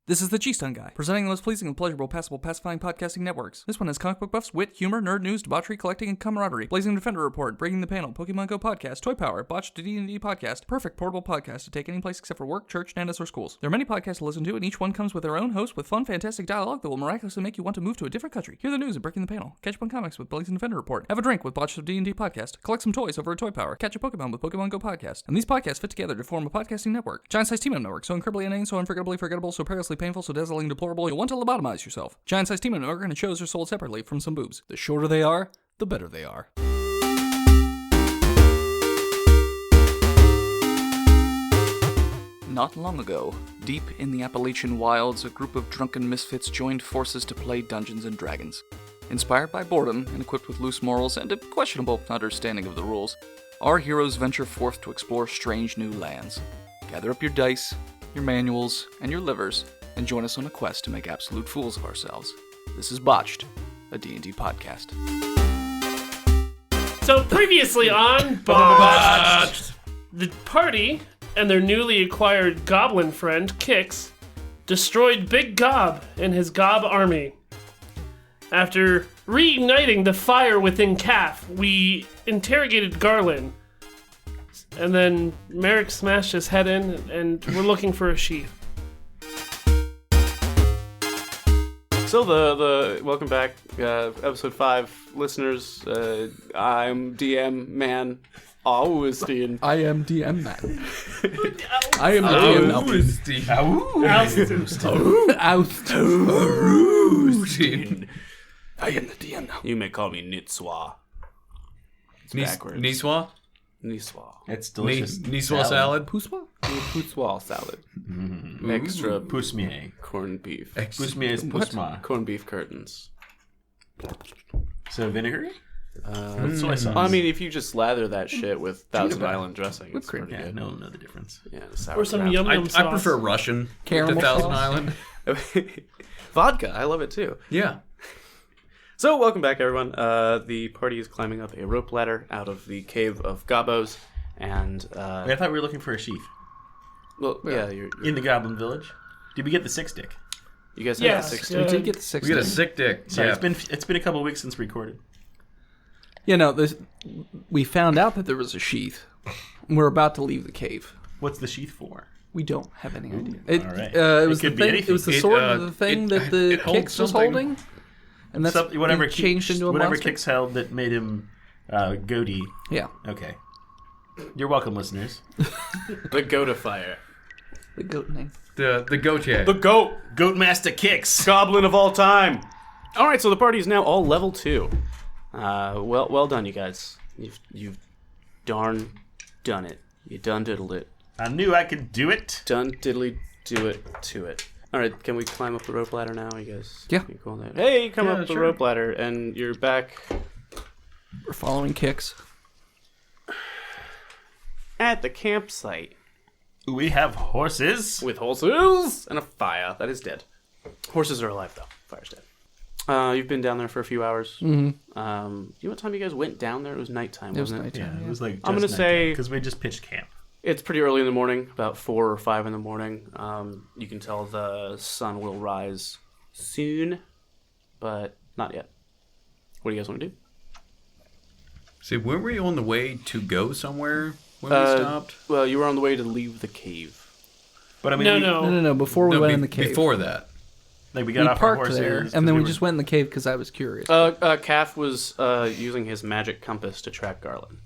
This is the G-Stun Guy, presenting the most pleasing and pleasurable, passable, pacifying podcasting networks. This one has comic book buffs, wit, humor, nerd news, debauchery, collecting, and camaraderie. Blazing Defender Report, Breaking the Panel, Pokemon Go Podcast, Toy Power, Botched D&D Podcast, perfect portable podcast to take any place except for work, church, nandas, or schools. There are many podcasts to listen to, and each one comes with their own host with fun, fantastic dialogue that will miraculously make you want to move to a different country. Hear the news at Breaking the Panel, catch up on comics with Blazing Defender Report, have a drink with Botched D&D Podcast, collect some toys over at Toy Power, catch a Pokemon with Pokemon Go Podcast. And these podcasts fit together to form a podcasting network. Giant-sized team network, so incredibly inane, so unforgettably forgettable, so perilously painful, so dazzling deplorable, you'll want to lobotomize yourself. Giant-sized team network and shows are sold separately from some boobs. The shorter they are, the better they are. Not long ago, deep in the Appalachian wilds, a group of drunken misfits joined forces to play Dungeons & Dragons. Inspired by boredom and equipped with loose morals and a questionable understanding of the rules, our heroes venture forth to explore strange new lands. Gather up your dice, your manuals, and your livers, and join us on a quest to make absolute fools of ourselves. This is Botched, a D&D podcast. So previously on Botched, the party and their newly acquired goblin friend, Kix, destroyed Big Gob and his Gob army. After reigniting the fire within Calf, we interrogated Garland. And then Merrick smashed his head in, and we're looking for a sheath. So the welcome back, episode 5 listeners. I'm DM Man Augustine. I am DM Man. I am DM Augustine. I am the DM now. You may call me Nitswa. It's backwards. Niswa? Niswa. It's delicious. Niswa salad? Pouswa? Pouswa salad. Extra Pousmier. corned beef. Pousmier is pousma. Corned beef curtains. So vinegary? Soy sauce. I mean, if you just lather that shit with Thousand Island dressing, it's pretty Yeah, good. no one know the difference. Yeah, the Or some sauerkraut. yum-yum sauce. I prefer Russian Caramel to Thousand sauce? Island. Vodka, I love it too. Yeah. So, welcome back, everyone. The party is climbing up a rope ladder out of the cave of Gobos, and Wait, I thought we were looking for a sheath. well, yeah, you're In the Goblin Village? Did we get the 6-stick? you guys have Yes, the 6 We did get the 6. We got a sick dick. Sorry, Yeah. it's been a couple weeks since recorded. You know, we found out that there was a sheath. We're about to leave the cave. What's the sheath for? We don't have any idea. all right. It was It could the be thing. anything. It was the It, sword of the thing it- that the it holds Kix was something. holding, and that's Whatever it changed into a whatever monster. Kix held that made him goatee. Yeah, Okay. You're welcome, listeners. The Goatifier. the goat name. The goatee. The Goat! Goat Master Kix! Goblin of all time! Alright, so the party is now all level 2. Well done, you guys. You've darn done it. You done diddled it. I knew I could do it. Done diddly do it to it. Alright, can we climb up the rope ladder now, you guys? Yeah. You cool on that? Hey, come Yeah, up the sure. rope ladder, and you're back We're following Kix. at the campsite. We have horses. With horses and a fire that is dead. Horses are alive, though. Fire's dead. You've been down there for a few hours. Mm-hmm. You know what time you guys went down there? It was nighttime, wasn't it? nighttime. Yeah, it was like I'm gonna say- because we just pitched camp. It's pretty early in the morning, about 4 or 5 in the morning. You can tell the sun will rise soon, but not yet. What do you guys want to do? See, weren't we on the way to go somewhere when we stopped? Well, you were on the way to leave the cave. But I mean, No. Before we No, went in the cave, Before that. like we we got off our parked horses, there, 'cause and then we were- just went in the cave because I was curious. Calf was using his magic compass to track Garland.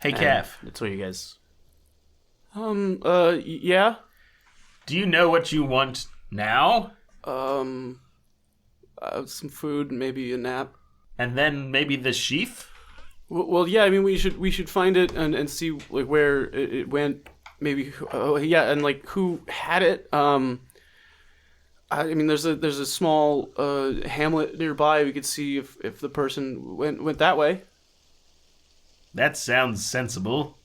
Hey, And Calf, That's what you guys... yeah? do you know what you want now? Some food, maybe a nap. And then maybe the sheath? Well, yeah. I mean, we should find it and see like where it went. Maybe, yeah, and like who had it. I mean, there's a small hamlet nearby. We could see if the person went that way. That sounds sensible.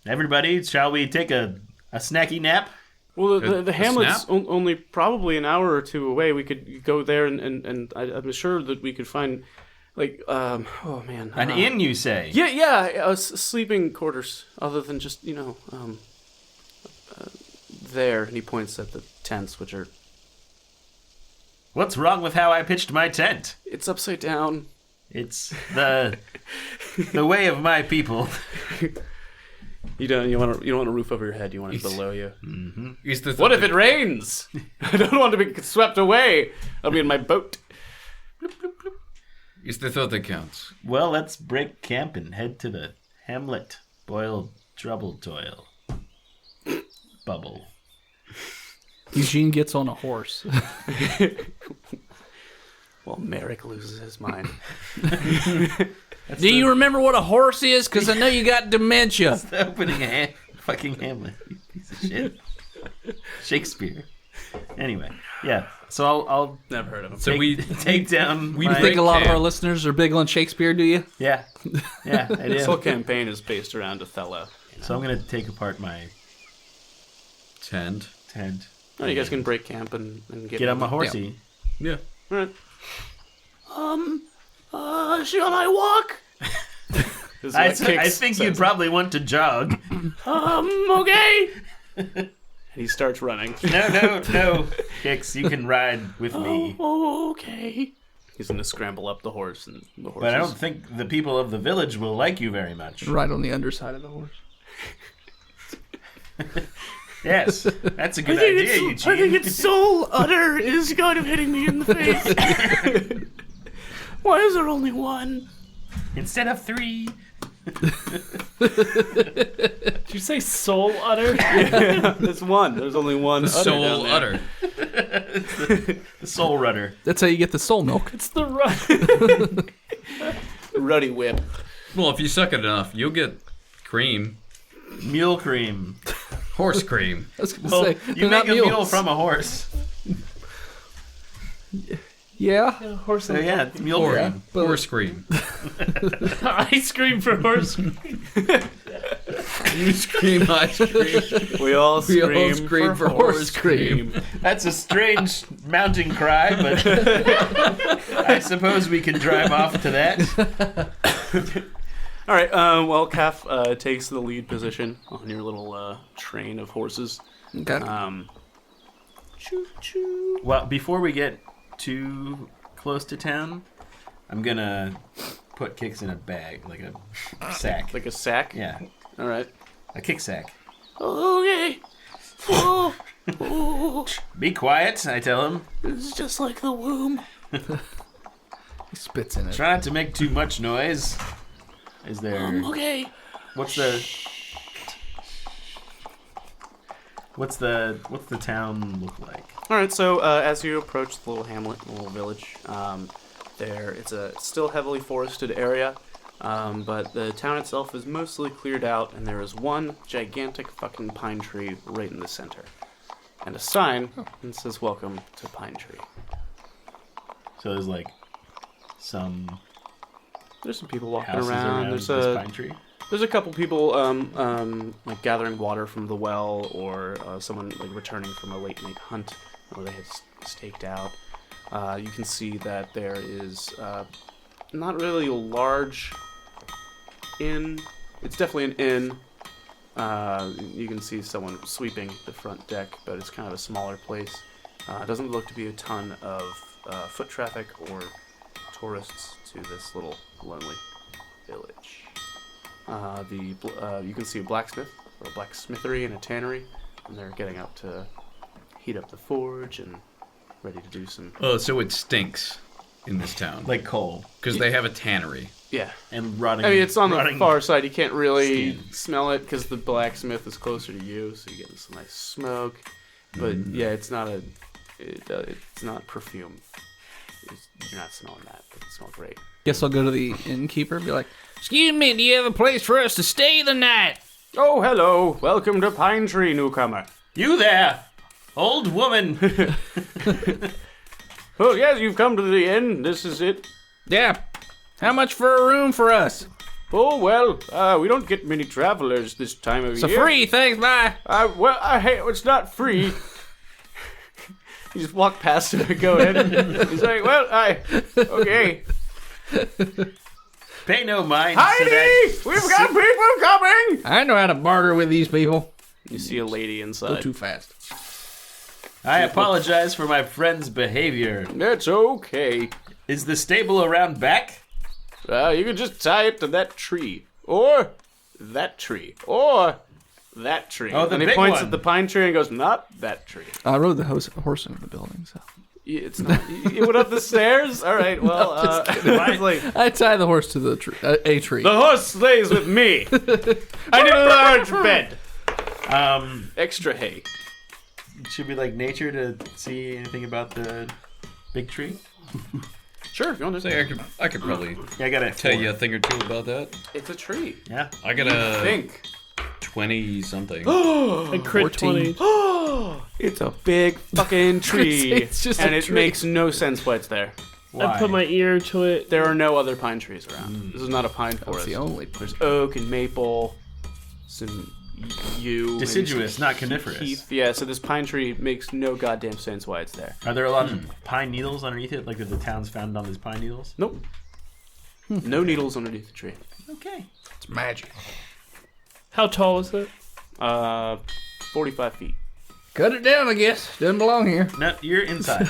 Everybody, shall we take a snacky nap? Well, the hamlet's snap? only probably an hour or 2 away. We could go there and I'm sure that we could find like oh man, An inn, you say? Yeah, sleeping quarters. Other than just there, and he points at the tents, which are What's wrong with how I pitched my tent? It's upside down. It's the way of my people. You don't want a roof over your head. You want it below you. Mm-hmm. What if it rains? I don't want to be swept away. I'll be in my boat. It's the thought that counts. Well, let's break camp and head to the hamlet. Boil trouble toil. Bubble. Eugene gets on a horse. Well, Merrick loses his mind. Do you remember what a horse is? Because I know you got dementia. The opening fucking hamlet. You piece of shit. Shakespeare. Anyway, yeah. So I'll Never heard of him. So we take down. You think a lot of our listeners are big on Shakespeare, do you? Yeah, I did. This whole campaign is based around Othello. So I'm gonna take apart my tent. Oh, you guys can break camp and Get on my horsey. Yeah. All right. Shall I walk? I think you'd probably want to jog. Okay. And he starts running. No, Hicks, you can ride with me. Oh, okay. He's gonna scramble up the horse, and the horse. But I don't think the people of the village will like you very much. Right on the underside of the horse. Yes, that's a good idea, Eugene. I think it's Soul Udder is kind of hitting me in the face. Why is there only one? Instead of 3. Did you say soul udder? Yeah, there's one. There's only one. Soul udder. The soul rudder. That's how you get the soul milk. It's the rudder. Ruddy whip. Well, if you suck it enough, you'll get cream. Mule cream. Horse cream. I was going to Well, say, you they're make not a mule mules. from a horse. Yeah. Horse So yeah, it's mule Yeah. cream. But Horse cream. I scream for horse cream. You scream ice cream. We all We all scream, scream for horse cream. That's a strange mounting cry, but I suppose we can drive off to that. All right. Well, Calf takes the lead position on your little train of horses. Okay. Choo choo. Well, before we get too close to town, I'm gonna put Kicks in a bag, like a sack. Like a sack. Yeah, All right. a kick sack. Okay. Oh, oh, Be quiet, I tell him. it's just like the womb. He spits in it. Try not to make too much noise. Is there? Okay. What's the town look like? All right. So as you approach the little hamlet, the little village, it's still heavily forested area, but the town itself is mostly cleared out, and there is one gigantic fucking pine tree right in the center, and a sign that says "Welcome to Pine Tree." So there's like some There's some people walking houses around There's this pine tree. There's a couple people like gathering water from the well, or someone like returning from a late night hunt where they had staked out. You can see that there is not really a large inn. It's definitely an inn. You can see someone sweeping the front deck, but it's kind of a smaller place. It doesn't look to be a ton of foot traffic or tourists to this little lonely village. You can see a blacksmith, or a blacksmithery and a tannery, and they're getting up to heat up the forge and ready to do some... Oh, so it stinks in this town. Like coal Because they have a tannery. Yeah. and rotting. I mean, it's on the rotting far side. You can't really skin. smell it because the blacksmith is closer to you, so you're getting some nice smoke. But yeah, it's not it's not perfume. You're not smelling that, but it smells great. Guess I'll go to the innkeeper and be like, "Excuse me, do you have a place for us to stay the night?" Oh, hello. Welcome to Pine Tree, newcomer. You there, old woman. Oh, yes, you've come to the inn. This is it. Yeah. How much for a room for us? Oh, well, we don't get many travelers this time of So year. free, thanks, bye. Hey, it's not free. You just walk past him and go in. He's like, okay. Pay no mind to that. Heidi! We've got people coming! I know how to barter with these people. You see a lady Go inside. too fast. I apologize for my friend's behavior. It's okay. Is the stable around back? You can just tie it to that tree. Or that tree. Or that tree. Oh, the and he big points one. at the pine tree and goes, not that tree. I rode the horse into the building, so. It's not. You went up the stairs? All right, well, it's like, I tie the horse to the a tree. the horse stays with me. I need a large bed. Extra hay. Should we like nature to see anything about the big tree? Sure, go on. I think I could probably Yeah, I got it. tell you a thing or two about that. It's a tree. Yeah. I got a Think. 20 something. I crit 14. 20. It's a big fucking tree. It's just and a it tree. makes no sense why it's there. Why? I put my ear to it. There are no other pine trees around. This is not a pine That's forest. the only. There's oak and maple, some yew. maybe Deciduous, some not coniferous. heath. Yeah, so this pine tree makes no goddamn sense why it's there. Are there a lot of pine needles underneath it? Like that the town's founded on these pine needles? Nope. No needles underneath the tree. Okay. It's magic. How tall is it? 45 feet. Cut it down, I guess. Doesn't belong here. No, you're inside.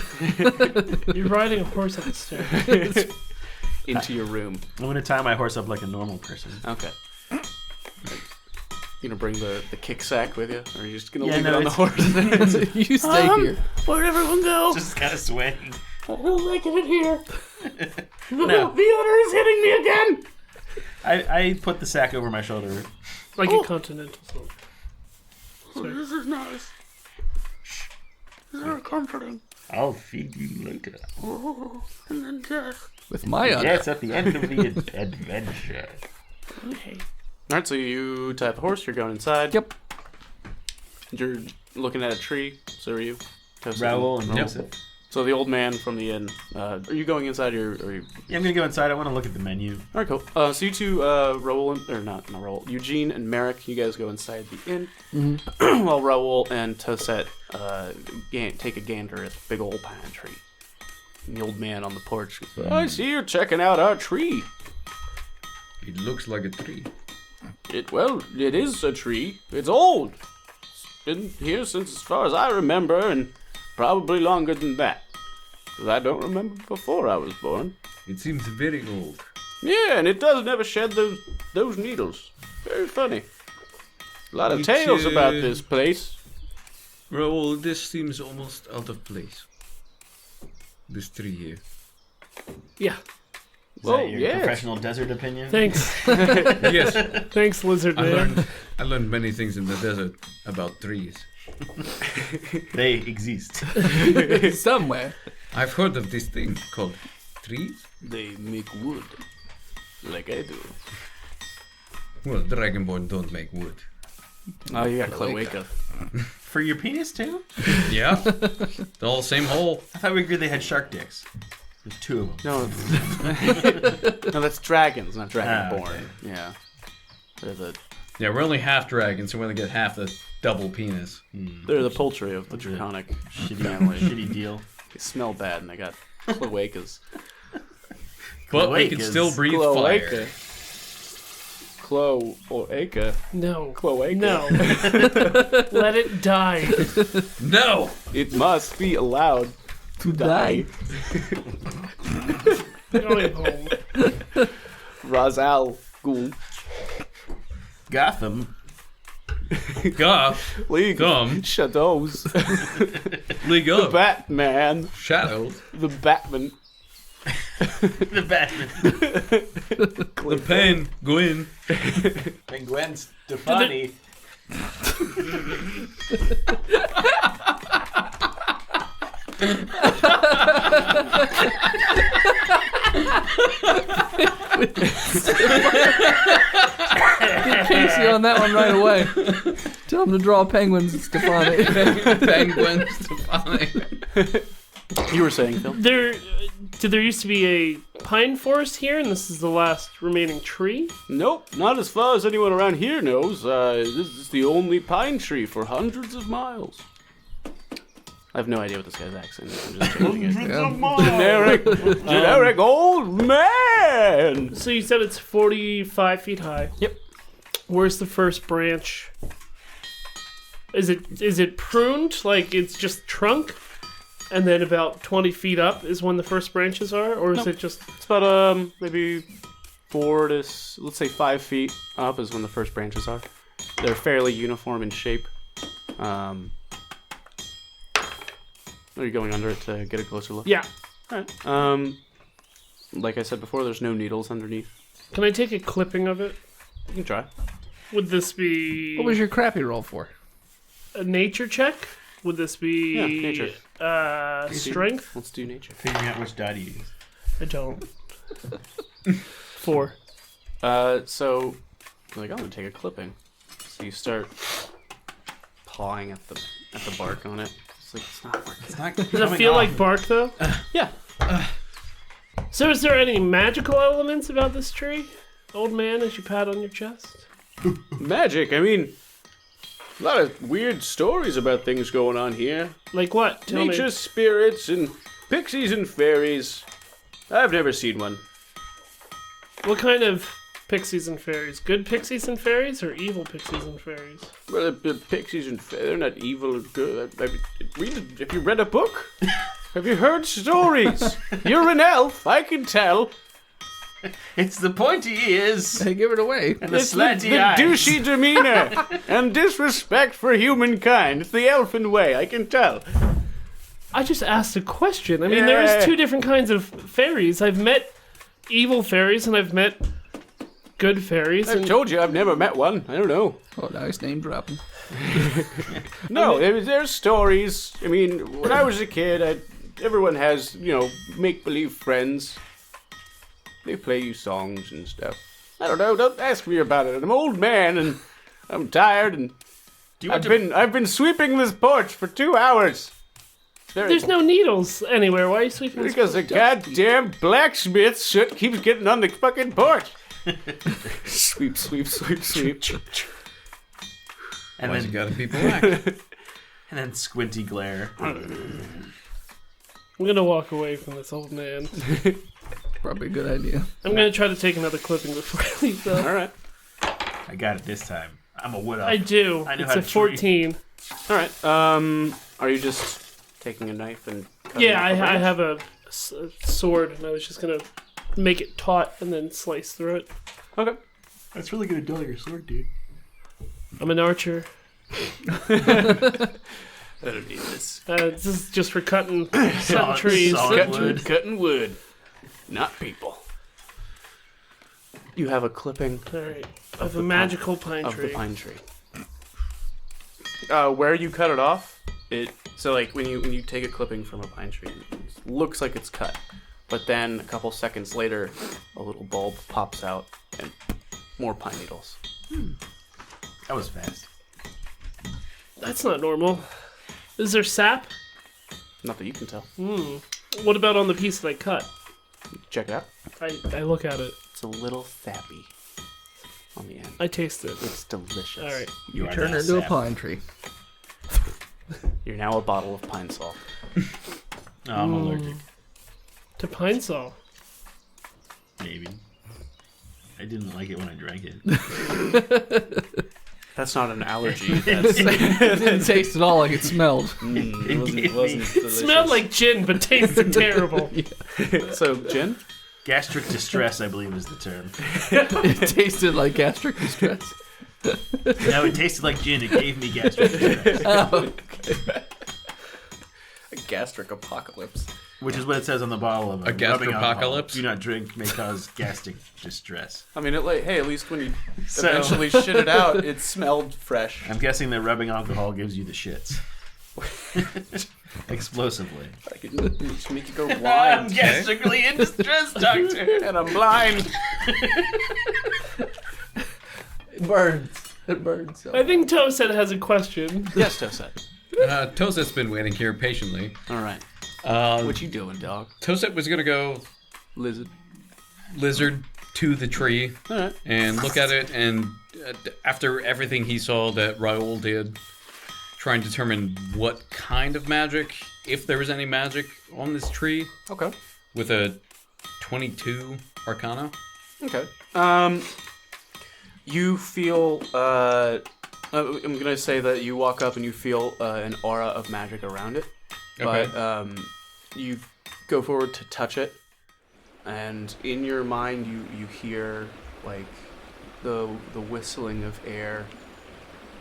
You're riding a horse up the stairs. Into your room. I'm gonna tie my horse up like a normal person. Okay. You gonna bring the kick sack with you? Or are you just gonna Yeah, leave no, it on the it's- horse? You stay here. Where'd everyone go? Just kind of swaying. I don't like it in here. No. The owner is hitting me again. I put the sack over my shoulder. Like a continental soldier. This is nice. This is very comforting. I'll feed you later. And then death. With my udder. Yes, at the end of the adventure. Okay. Alright, so you tie the horse, you're going inside. Yep. You're looking at a tree, so are you. Toasted Raoul and Raoul. Joseph. So the old man from the inn, are you going inside or are you... Yeah, I'm gonna go inside. I want to look at the menu. Alright, cool. So you two, Raoul, or not Raoul, Eugene and Merrick, you guys go inside the inn, while Raoul and Tosette take a gander at the big old pine tree. And the old man on the porch goes, I see you're checking out our tree. It looks like a tree. It is a tree. It's old. It's been here since as far as I remember, and probably longer than that. 'Cause I don't remember before I was born. It seems very old. Yeah, and it does never shed those needles. Very funny. A lot of It's, tales about this place. Raoul, this seems almost out of place. This tree here. Yeah. Is Whoa, that your yes. professional desert opinion? Thanks. Yes, Thanks, lizard man. I learned many things in the desert about trees. They exist. Somewhere. I've heard of this thing called trees. They make wood. Like I do. Well, Dragonborn don't make wood. Oh, you got cloaca. For your penis too? Yeah, they're all the same hole. I thought we agreed they had shark dicks. There's two of them. No, no, that's dragons, not dragonborn. okay. Yeah. They're the Yeah, we're only half dragons, so we only get half the double penis. they're the poultry of the draconic Shitty, family. shitty deal. They smell bad and they got cloacas. But we can Cloacas. still breathe fire. Cloaca. No. Cloaca. No. Let it die. No! It must be allowed to die. Going home. Ra's al Ghul. Gotham. Goth, League Gum. of Shadows. League The of Batman. Shadows, The Batman. The Batman. the Penguin. And Gwen Stefani. Casey on that one right away. Tell him to draw penguins, Stefani. Penguin Stefani. You were saying, Phil? There used to be a pine forest here, and this is the last remaining tree. Nope, not as far as anyone around here knows. This is the only pine tree for hundreds of miles. I have no idea what this guy's accent is. I'm just changing it. Generic old man! So you said it's 45 feet high. Yep. Where's the first branch? Is it pruned? Like it's just trunk? And then about 20 feet up is when the first branches are? Or is it just... It's about maybe 4 to, let's say 5 feet up is when the first branches are. They're fairly uniform in shape. Are you going under it to get a closer look? Yeah. Alright. Like I said before, there's no needles underneath. Can I take a clipping of it? You can try. Would this be... What was your crappy roll for? a nature check? Would this be... Yeah, nature. Strength? Let's do nature. Figuring out which die to use. I don't. 4. So, you're like, I'm gonna take a clipping. So you start pawing at the bark on it. It's like, it's not working. It's not Does it feel like bark, though? Yeah. So is there any magical elements about this tree? Old man, as you pat on your chest? Magic, I mean, a lot of weird stories about things going on here. Like what? Tell Nature me. spirits and pixies and fairies. I've never seen one. What kind of pixies and fairies? Good pixies and fairies or evil pixies and fairies? Well, the pixies and fairies, they're not evil or good. Have you read a book? Have you heard stories? You're an elf, I can tell. It's the pointy ears Hey, give it away. and the It's the slanty eyes. douchey demeanor and disrespect for humankind. It's the elfin way, I can tell. I just asked a question. I mean, Yeah. there's two different kinds of fairies. I've met evil fairies and I've met good fairies. I've And told you I've never met one. I don't know. Oh, nice name dropping. No, there's stories. I mean, when I was a kid, everyone has, make-believe friends. They play you songs and stuff. I don't know. Don't ask me about it. I'm an old man and I'm tired and I've been sweeping this porch for 2 hours. there's no needles anywhere. Why are you sweeping this? Because the goddamn blacksmith shit keeps getting on the fucking porch. Sweep, sweep, sweep, sweep. And Why's then it gotta be black? and then squinty glare. I'm gonna walk away from this old man. Probably a good idea. I'm gonna try to take another clipping before I leave, though. All right. I got it this time. I'm a wood elf. I do. I know It's how a to 14. All right. Are you just taking a knife and cutting Yeah, off the I branch? have a sword, and I was just gonna make it taut and then slice through it. Okay. That's really gonna dull your sword, dude. I'm an archer. I don't need this. This is just for cutting trees. solid wood. Cutting wood, not people. You have a clipping All right. Of a magical pine of tree. the pine tree. Where you cut it off, so like when you take a clipping from a pine tree, it looks like it's cut, but then a couple seconds later, a little bulb pops out and more pine needles. That was fast. That's not normal. Is there sap? Not that you can tell. What about on the piece that I cut? Check it out. I look at it. It's a little sappy on the end. I taste it. It's delicious. All right. You are turn now into a sap. pine tree. You're now a bottle of pine salt. Oh, I'm allergic. To pine sol. Maybe. I didn't like it when I drank it. That's not an allergy. That's, It didn't taste at all like it smelled. it wasn't delicious. Smelled like gin, but tasted terrible. So, gin? Gastric distress, I believe, is the term. It tasted like gastric distress. No, it tasted like gin. It gave me gastric distress. Oh, A gastric apocalypse. Which is what it says on the bottle of A rubbing alcohol. gastropocalypse? Do not drink, may cause gastric distress. I mean, hey, at least when you So- eventually shit it out, it smelled fresh. I'm guessing that rubbing alcohol gives you the shits. Explosively. I could just make you go I'm blind. gastrically in distress, doctor. And I'm blind. it burns. It burns. So. I think Toset has a question. Yes, Toset. Toset's been waiting here patiently. All right. What you doing, dog? Toset was gonna go Lizard. lizard to the tree All right. and look at it, and after everything he saw that Raoul did, try and determine what kind of magic, if there was any magic on this tree, Okay. with a 22 Arcana. Okay. You feel I'm going to say that you walk up and you feel an aura of magic around it. Okay. But you go forward to touch it, and in your mind you hear like the whistling of air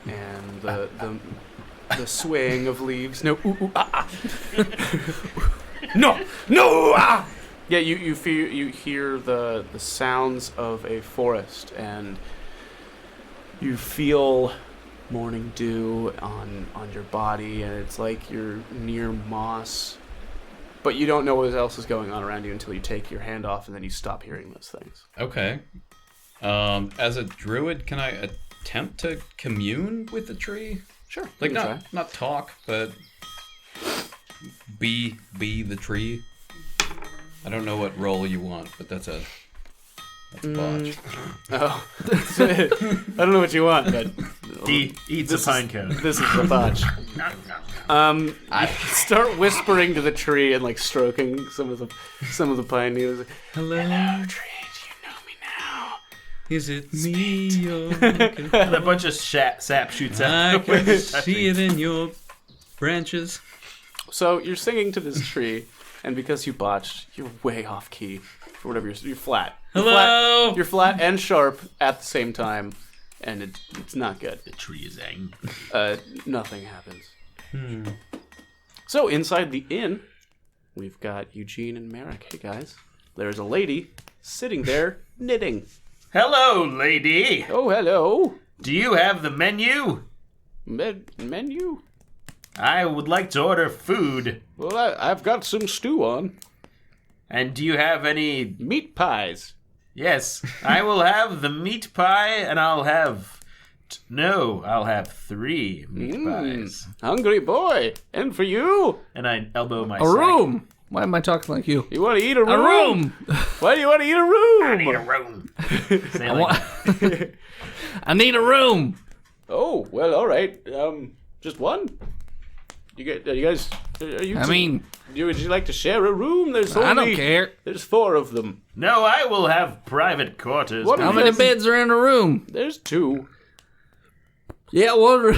and the swaying of leaves. No, no, ah! Yeah, you hear the sounds of a forest, and you feel morning dew on your body, and it's like you're near moss, but you don't know what else is going on around you until you take your hand off, and then you stop hearing those things. Okay. As a druid, can I attempt to commune with the tree? Sure. Like you can not talk, but be the tree. I don't know what role you want, but that's a botch. Oh, I don't know what you want, but He eats a pine cone. this is a botch. I start whispering to the tree and like stroking some of the pine needles. Hello, Tree, do you know me now? is it me you're And a bunch of sap shoots out. I can see it in your branches. So you're singing to this tree, and because you botched, you're way off key for whatever you're flat. Hello. You're flat and sharp at the same time, and it's not good. The tree is angry. Nothing happens. So inside the inn, we've got Eugene and Merrick. Hey guys, there's a lady sitting there knitting. Hello, lady. Oh, hello. Do you have the menu? Menu? I would like to order food. Well, I've got some stew on. And do you have any... Meat pies. Yes, I will have the meat pie, and I'll have... I'll have 3 meat pies. Hungry boy. And for you? And I elbow my A sack. room. Why am I talking like you? You want to eat a room? A room. Why do you want to eat a room? I need a room. Say it like that. I need a room. Oh, well, all right. Just one? You guys... Would you like to share a room? I don't care. There's 4 of them. No, I will have private quarters. What How is many this? beds are in a room? There's 2. Yeah, well,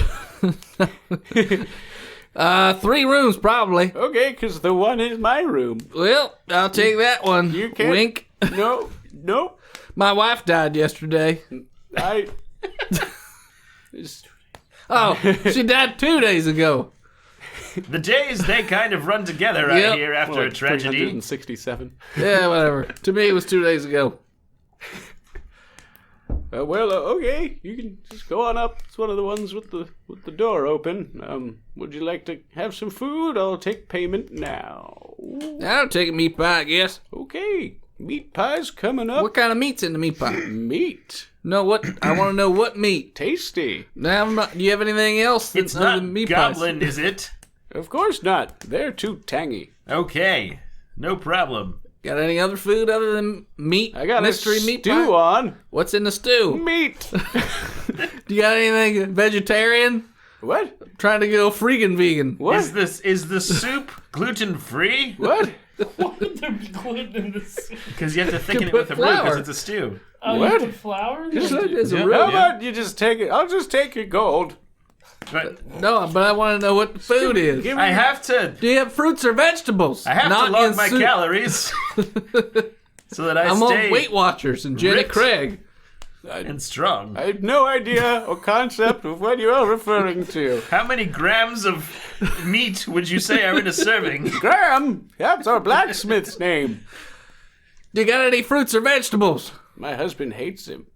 3 rooms probably. Okay, because the one is my room. Well, I'll take that one. You can't... Wink. No, nope. My wife died yesterday. Oh, she died 2 days ago. The days, they kind of run together right Yep. here after a tragedy. 367. Yeah, whatever. To me, it was 2 days ago. Okay. You can just go on up. It's one of the ones with the door open. Would you like to have some food? I'll take payment now. I'll take a meat pie, I guess. Okay. Meat pie's coming up. What kind of meat's in the meat pie? Meat? No, what? I want to know what meat. Tasty. Now, do you have anything else? It's other not than meat goblin, pies? is it? Of course not. They're too tangy. Okay, no problem. Got any other food other than meat? I got mystery a meat stew pie? on. What's in the stew? Meat. Do you got anything vegetarian? What? Trying to go freaking vegan. What? Is the soup gluten free? What? Why would there be gluten in this? Because you have to thicken it put with the roux because flour. it's a stew. Oh, What? you put flour in It's it? a real- How about you just take it? I'll just take your gold. But No, but I want to know what the food is. Give me I have to Do you have fruits or vegetables? I have Not to log in my soup. calories so that I'm stay on Weight Watchers and Jenny ripped. Craig. and strong. I have no idea or concept of what you are referring to. How many grams of meat would you say are in a serving? Graham, that's our blacksmith's name. Do you got any fruits or vegetables? My husband hates him.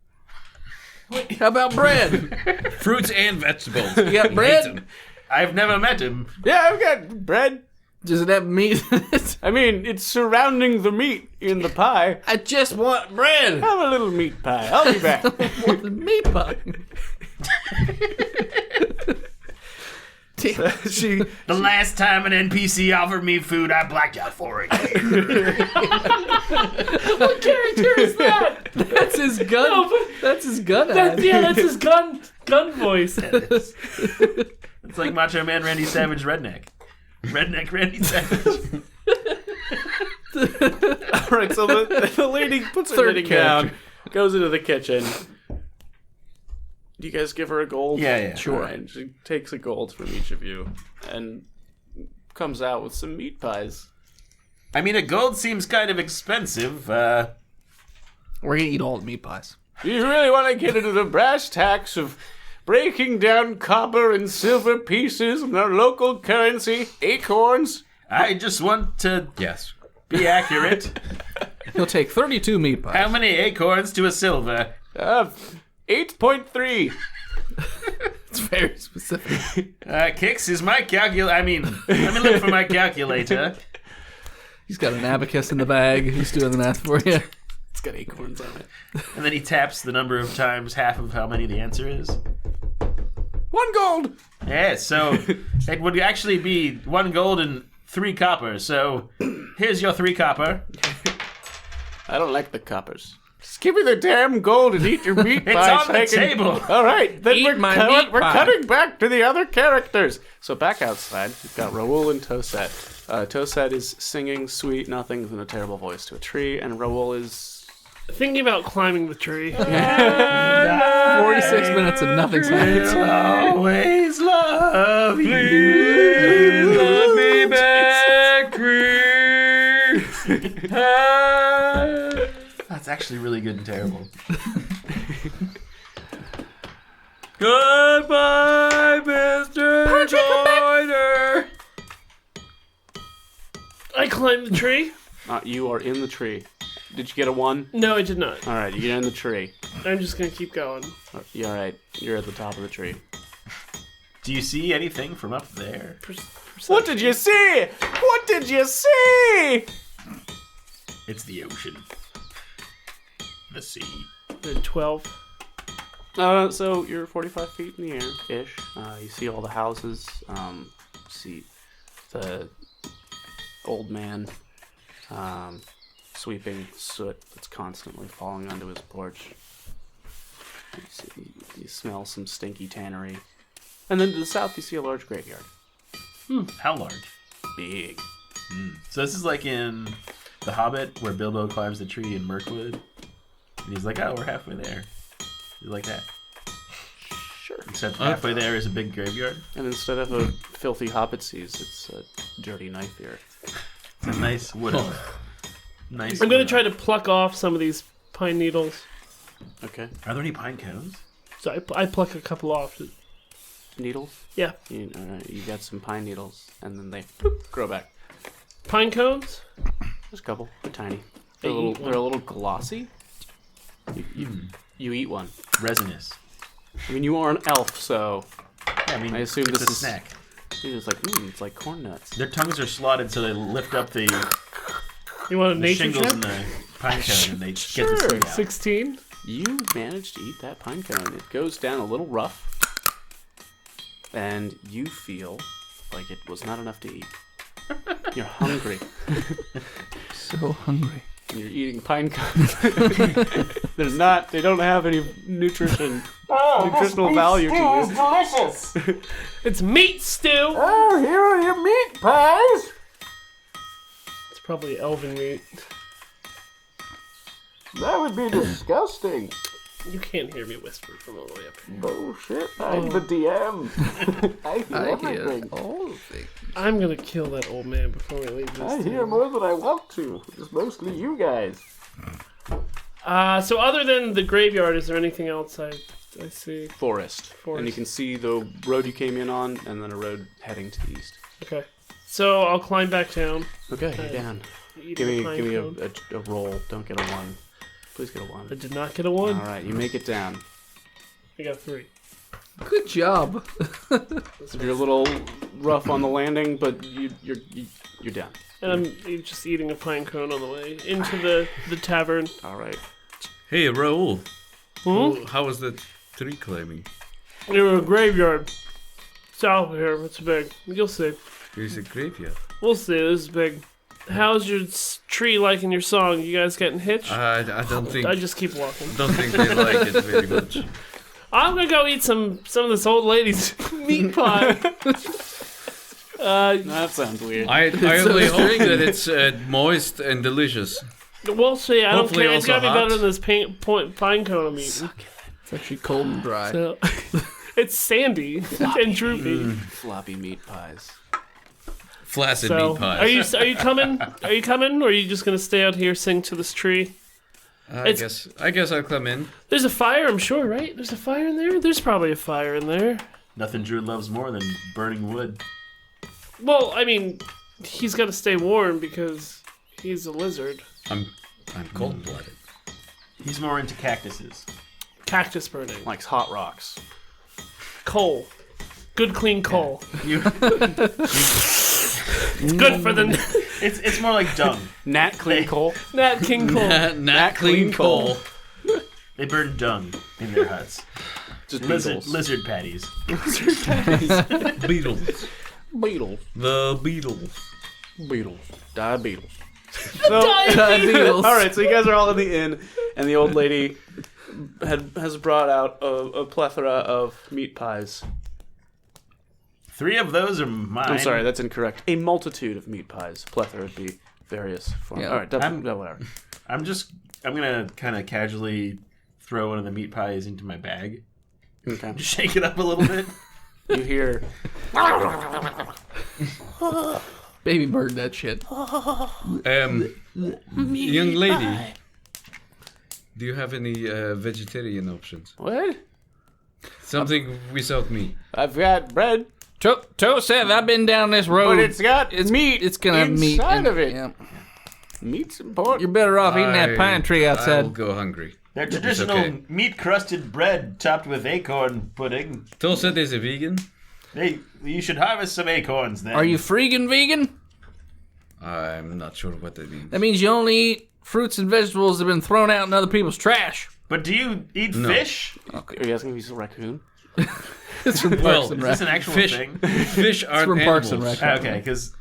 How about bread? Fruits and vegetables. You got bread? I've never met him. Yeah, I've got bread. Does it have meat in it? I mean, it's surrounding the meat in the pie. I just want bread. Have a little meat pie. I'll be back. Want the meat pie. She The last time an NPC offered me food, I blacked out for it. What character is that? That's his gun. No, but That's his gun. that, yeah, that's his gun voice. It's like Macho Man Randy Savage Redneck. Redneck Randy Savage. All right, so the lady puts her Third knitting down, character. goes into the kitchen. you guys give her a gold? Yeah. Sure. Right. She takes a gold from each of you and comes out with some meat pies. I mean, a gold seems kind of expensive. We're gonna eat all the meat pies. Do you really want to get into the brass tacks of breaking down copper and silver pieces in our local currency, acorns? I just want to Yes. be accurate. He'll take 32 meat pies. How many acorns to a silver? 8.3. It's very specific. Kix is my calculator. I mean, let me look for my calculator. He's got an abacus in the bag. He's doing the math for you. It's got acorns on it. And then he taps the number of times half of how many the answer is. 1 gold. Yeah, so it would actually be 1 gold and 3 copper. So here's your 3 copper. I don't like the coppers. Just give me the damn gold and eat your meat pie. It's on the table. All right, then Eat we're my meat pie. cutting back to the other characters. So back outside, we've got Raoul and Toset. Toset is singing sweet nothings in a terrible voice to a tree, and Raoul is Thinking about climbing the tree. 46 minutes and nothing's happened. Always love you. Love me back, That's actually really good and terrible. Goodbye, Mr. Joyner. I climbed the tree. you are in the tree. Did you get a 1? No, I did not. All right, you get in the tree. I'm just gonna keep going. You all right? You're at the top of the tree. Do you see anything from up there? What did you see? What did you see? It's the ocean. The sea. 12. So you're 45 feet in the air-ish. You see all the houses. See the old man sweeping soot that's constantly falling onto his porch. You smell some stinky tannery. And then to the south, you see a large graveyard. How large? Big. So this is like in The Hobbit, where Bilbo climbs the tree in Mirkwood. And he's like, oh, we're halfway there. You like that? Sure. Except halfway there is a big graveyard. And instead of a filthy hobbit seas, it's a dirty knife earth. It's a nice wood elf. Nice. I'm gonna wood try elf. to pluck off some of these pine needles. Okay. Are there any pine cones? So I pluck a couple off. Needles? Yeah. You got some pine needles, and then they grow back. Pine cones? There's a couple. They're tiny. I eat one. They're a little glossy. You eat one. Resinous. I mean, you are an elf, so Yeah, I mean, I assume it's this a is- snack. it's like corn nuts. Their tongues are slotted so they lift up the You want a nature shingles check? in the pine cone and they get Sure. the sting out. 16? You managed to eat that pine cone. It goes down a little rough, and you feel like it was not enough to eat. You're hungry. So hungry. And you're eating pine cones. They don't have any nutritional value to you. Delicious. It's meat stew! Oh, here are your meat pies. It's probably elven meat. That would be disgusting. You can't hear me whisper from all the way up here. Bullshit. I'm the DM. I hear I everything. hear all the things. I'm gonna kill that old man before we leave this. I hear town. more than I want to. It's mostly you guys. So other than the graveyard, is there anything else I see? Forest. And you can see the road you came in on, and then a road heading to the east. Okay. So I'll climb back down. Okay, you're down. Eat Give a me pine cone. a roll. Don't get a 1. Please get a 1. I did not get a 1. All right, you make it down. I got 3. Good job. You're a little rough on the landing, but you're down. And I'm just eating a pine cone on the way into the tavern. All right. Hey, Raoul. Hmm? How was the tree climbing? Near a graveyard. South of here. It's big. You'll see. There's a graveyard. We'll see. This is big. How's your tree liking your song? You guys getting hitched? I don't think. I just keep walking. Don't think they like it very much. I'm gonna go eat some of this old lady's meat pie. That sounds weird. I only hope that it's moist and delicious. We'll see. I don't Hopefully care. It's also gotta be hot. better than this pine cone I'm eating. It's actually cold and dry. So it's sandy and droopy. Floppy meat pies. Flaccid So meat pies. are you coming? Are you coming, or are you just gonna stay out here sing to this tree? I guess I'll come in. There's a fire, I'm sure, right? There's a fire in there. There's probably a fire in there. Nothing Drew loves more than burning wood. Well, I mean, he's got to stay warm because he's a lizard. I'm cold-blooded. He's more into cactuses. Cactus burning. Likes hot rocks. Coal. Good, clean coal. You, It's good for the it's more like dung. Nat clean coal. Nat King coal. Not clean coal. They burn dung in their huts. Just Lizard patties. Beetles. Beetles. The Beetles. Beetles. Die beetles. So, all right, so you guys are all in the inn, and the old lady has brought out a plethora of meat pies. 3 of those are mine. I'm sorry, that's incorrect. A multitude of meat pies. Plethora would be various forms. Yeah. All right, whatever. I'm gonna kind of casually throw one of the meat pies into my bag. Okay. Just shake it up a little bit. You hear Baby bird, that shit. Young lady, do you have any vegetarian options? what? Something without meat. I've got bread, Seth, I've been down this road. but it's got meat. It's gonna have meat inside in of it. Yeah. Meat's important. You're better off eating that pine tree I'll outside. go hungry. They're traditional okay. meat-crusted bread topped with acorn pudding. Tulsa is a vegan. You should harvest some acorns then. Are you freaking vegan? I'm not sure what that means. That means you only eat fruits and vegetables that have been thrown out in other people's trash. But do you eat fish? Are you asking if he's a raccoon? It's from Parks Well, and Is Rec. this an actual Fish. thing? Fish aren't from Parks and animals. Rec. Okay, because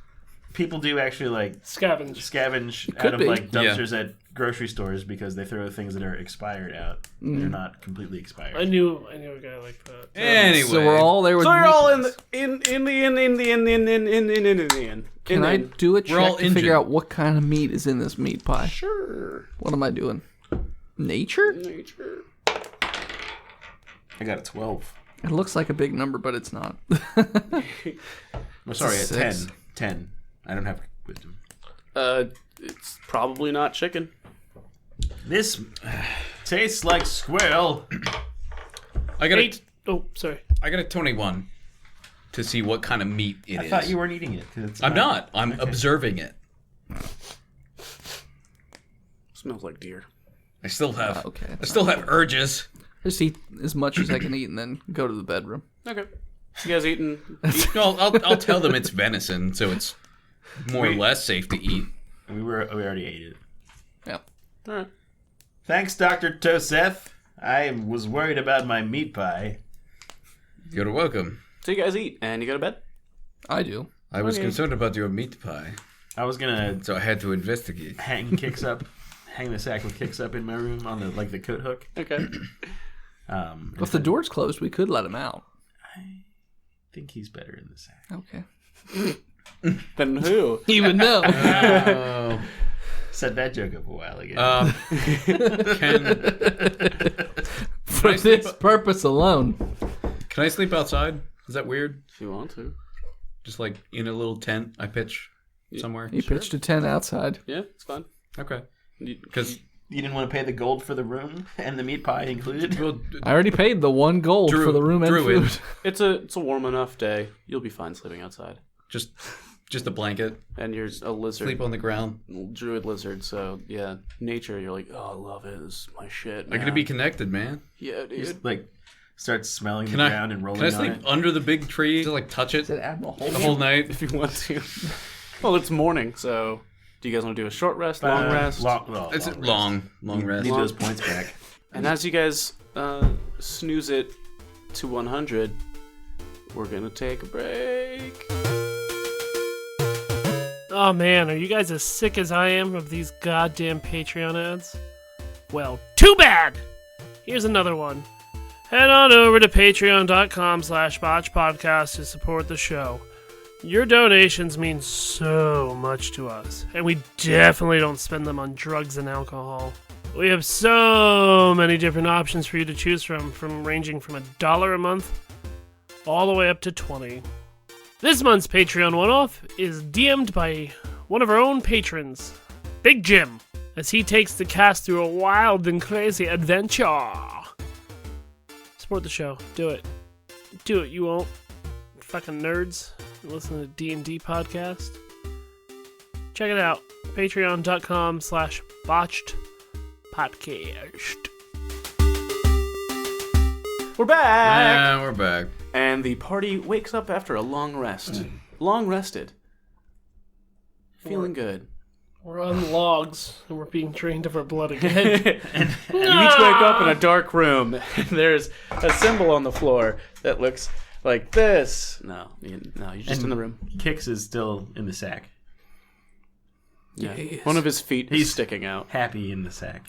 people do actually like Scavenge. scavenge could out of be. like dumpsters at grocery stores because they throw things that are expired out. They're not completely expired. I knew a guy like that. Anyway, So we're all there with So you're meat. all in the inn. Can I do a We're all check to injured. figure out what kind of meat is in this meat pie? Sure. What am I doing? Nature? Nature. I got a 12. It looks like a big number, but it's not. I'm sorry, a 10. 6. 10. I don't have wisdom. It's probably not chicken. This tastes like squirrel. I got 8. Oh, sorry. I got a 21 to see what kind of meat it is. I thought you weren't eating it. 'Cause it's I'm not. I'm observing it. Smells like deer. I still have. Okay. I still have urges. Just eat as much as I can eat and then go to the bedroom. Okay. You guys eating? No, I'll tell them it's venison, so it's more or less safe to eat. We already ate it. Yeah. All right. Thanks, Dr. Toseth. I was worried about my meat pie. You're welcome. So you guys eat and you go to bed. I do. I was concerned about your meat pie, I was gonna so I had to investigate. hang the sack with kicks up in my room on the coat hook. Okay. If the door's closed, we could let him out. I think he's better in the sack. Okay. Then who? Even know. Set that joke up a while ago. For this purpose alone. Can I sleep outside? Is that weird? If you want to. Just like in a little tent I pitch somewhere? He pitched a tent outside. Yeah, it's fine. Okay. You- Because You didn't want to pay the gold for the room and the meat pie included? well, I already paid the 1 gold Drew- for the room and Druid. food. It's a warm enough day. You'll be fine sleeping outside. just a blanket. And you're a lizard. Sleep on the ground. Druid lizard, so yeah. Nature, you're like, oh, I love it. This is my shit. I gotta be connected, man. Yeah, dude. Just like start smelling Can the I ground and rolling Can I sleep on it. under the big tree to like touch it the whole night? If you want to. Well, it's morning, so do you guys want to do a short rest, long rest? It's long long rest. Need those points back. And as you guys snooze it to 100, we're going to take a break. Oh man, are you guys as sick as I am of these goddamn Patreon ads? Well, too bad! Here's another one. Head on over to patreon.com/botchpodcast to support the show. Your donations mean so much to us, and we definitely don't spend them on drugs and alcohol. We have so many different options for you to choose from ranging from $1 a month all the way up to $20. This month's Patreon one-off is DM'd by one of our own patrons, Big Jim, as he takes the cast through a wild and crazy adventure. Support the show. Do it. Do it, you won't. Fucking nerds. Listen to D&D podcast. Check it out. Patreon.com/botchedpodcast. We're back! We're back. And the party wakes up after a long rest. Long rested. Feeling good. We're on logs, and we're being drained of our blood again. You each wake up in a dark room. There's a symbol on the floor that looks like this. No, you're just in the room. Kix is still in the sack. Yeah. One of his feet is sticking out. Happy in the sack.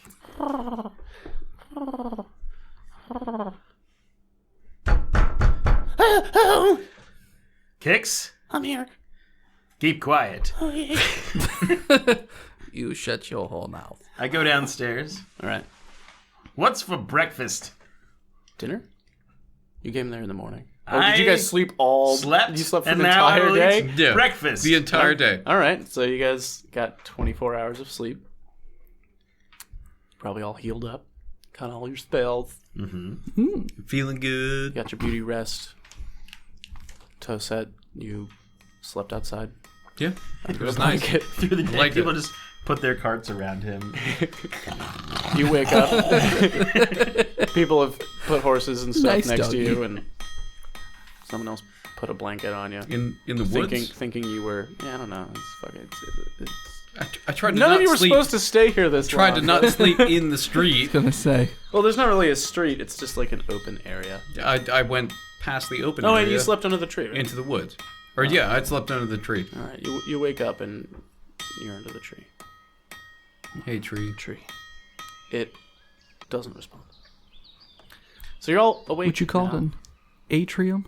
Kix? I'm here. Keep quiet. You shut your whole mouth. I go downstairs. All right. What's for breakfast? Dinner? You came there in the morning. Oh, did you guys sleep Slept. You slept for and the now I entire will day? eat Yeah. breakfast. The entire day. All right. So you guys got 24 hours of sleep. Probably all healed up. Got all your spells. Feeling good. Got your beauty rest. Toe set. You slept outside. Yeah. It was nice. Through the day, Liked people it. just put their carts around him. You wake up. People have put horses and stuff Nice next doggy. to you, and someone else put a blanket on you. In the woods. Thinking you were. Yeah, I don't know. It's fucking. It's, I tried to none not of you were sleep. supposed to stay here this Tried long. to not sleep in the street. Gonna say. Well, there's not really a street. It's just like an open area. I went past the open Oh, area and you slept under the tree, right? into the woods. Or yeah, I'd slept under the tree. All right. You wake up and you're under the tree. Hey, tree. It doesn't respond. So you're all awake. What you called now. an atrium?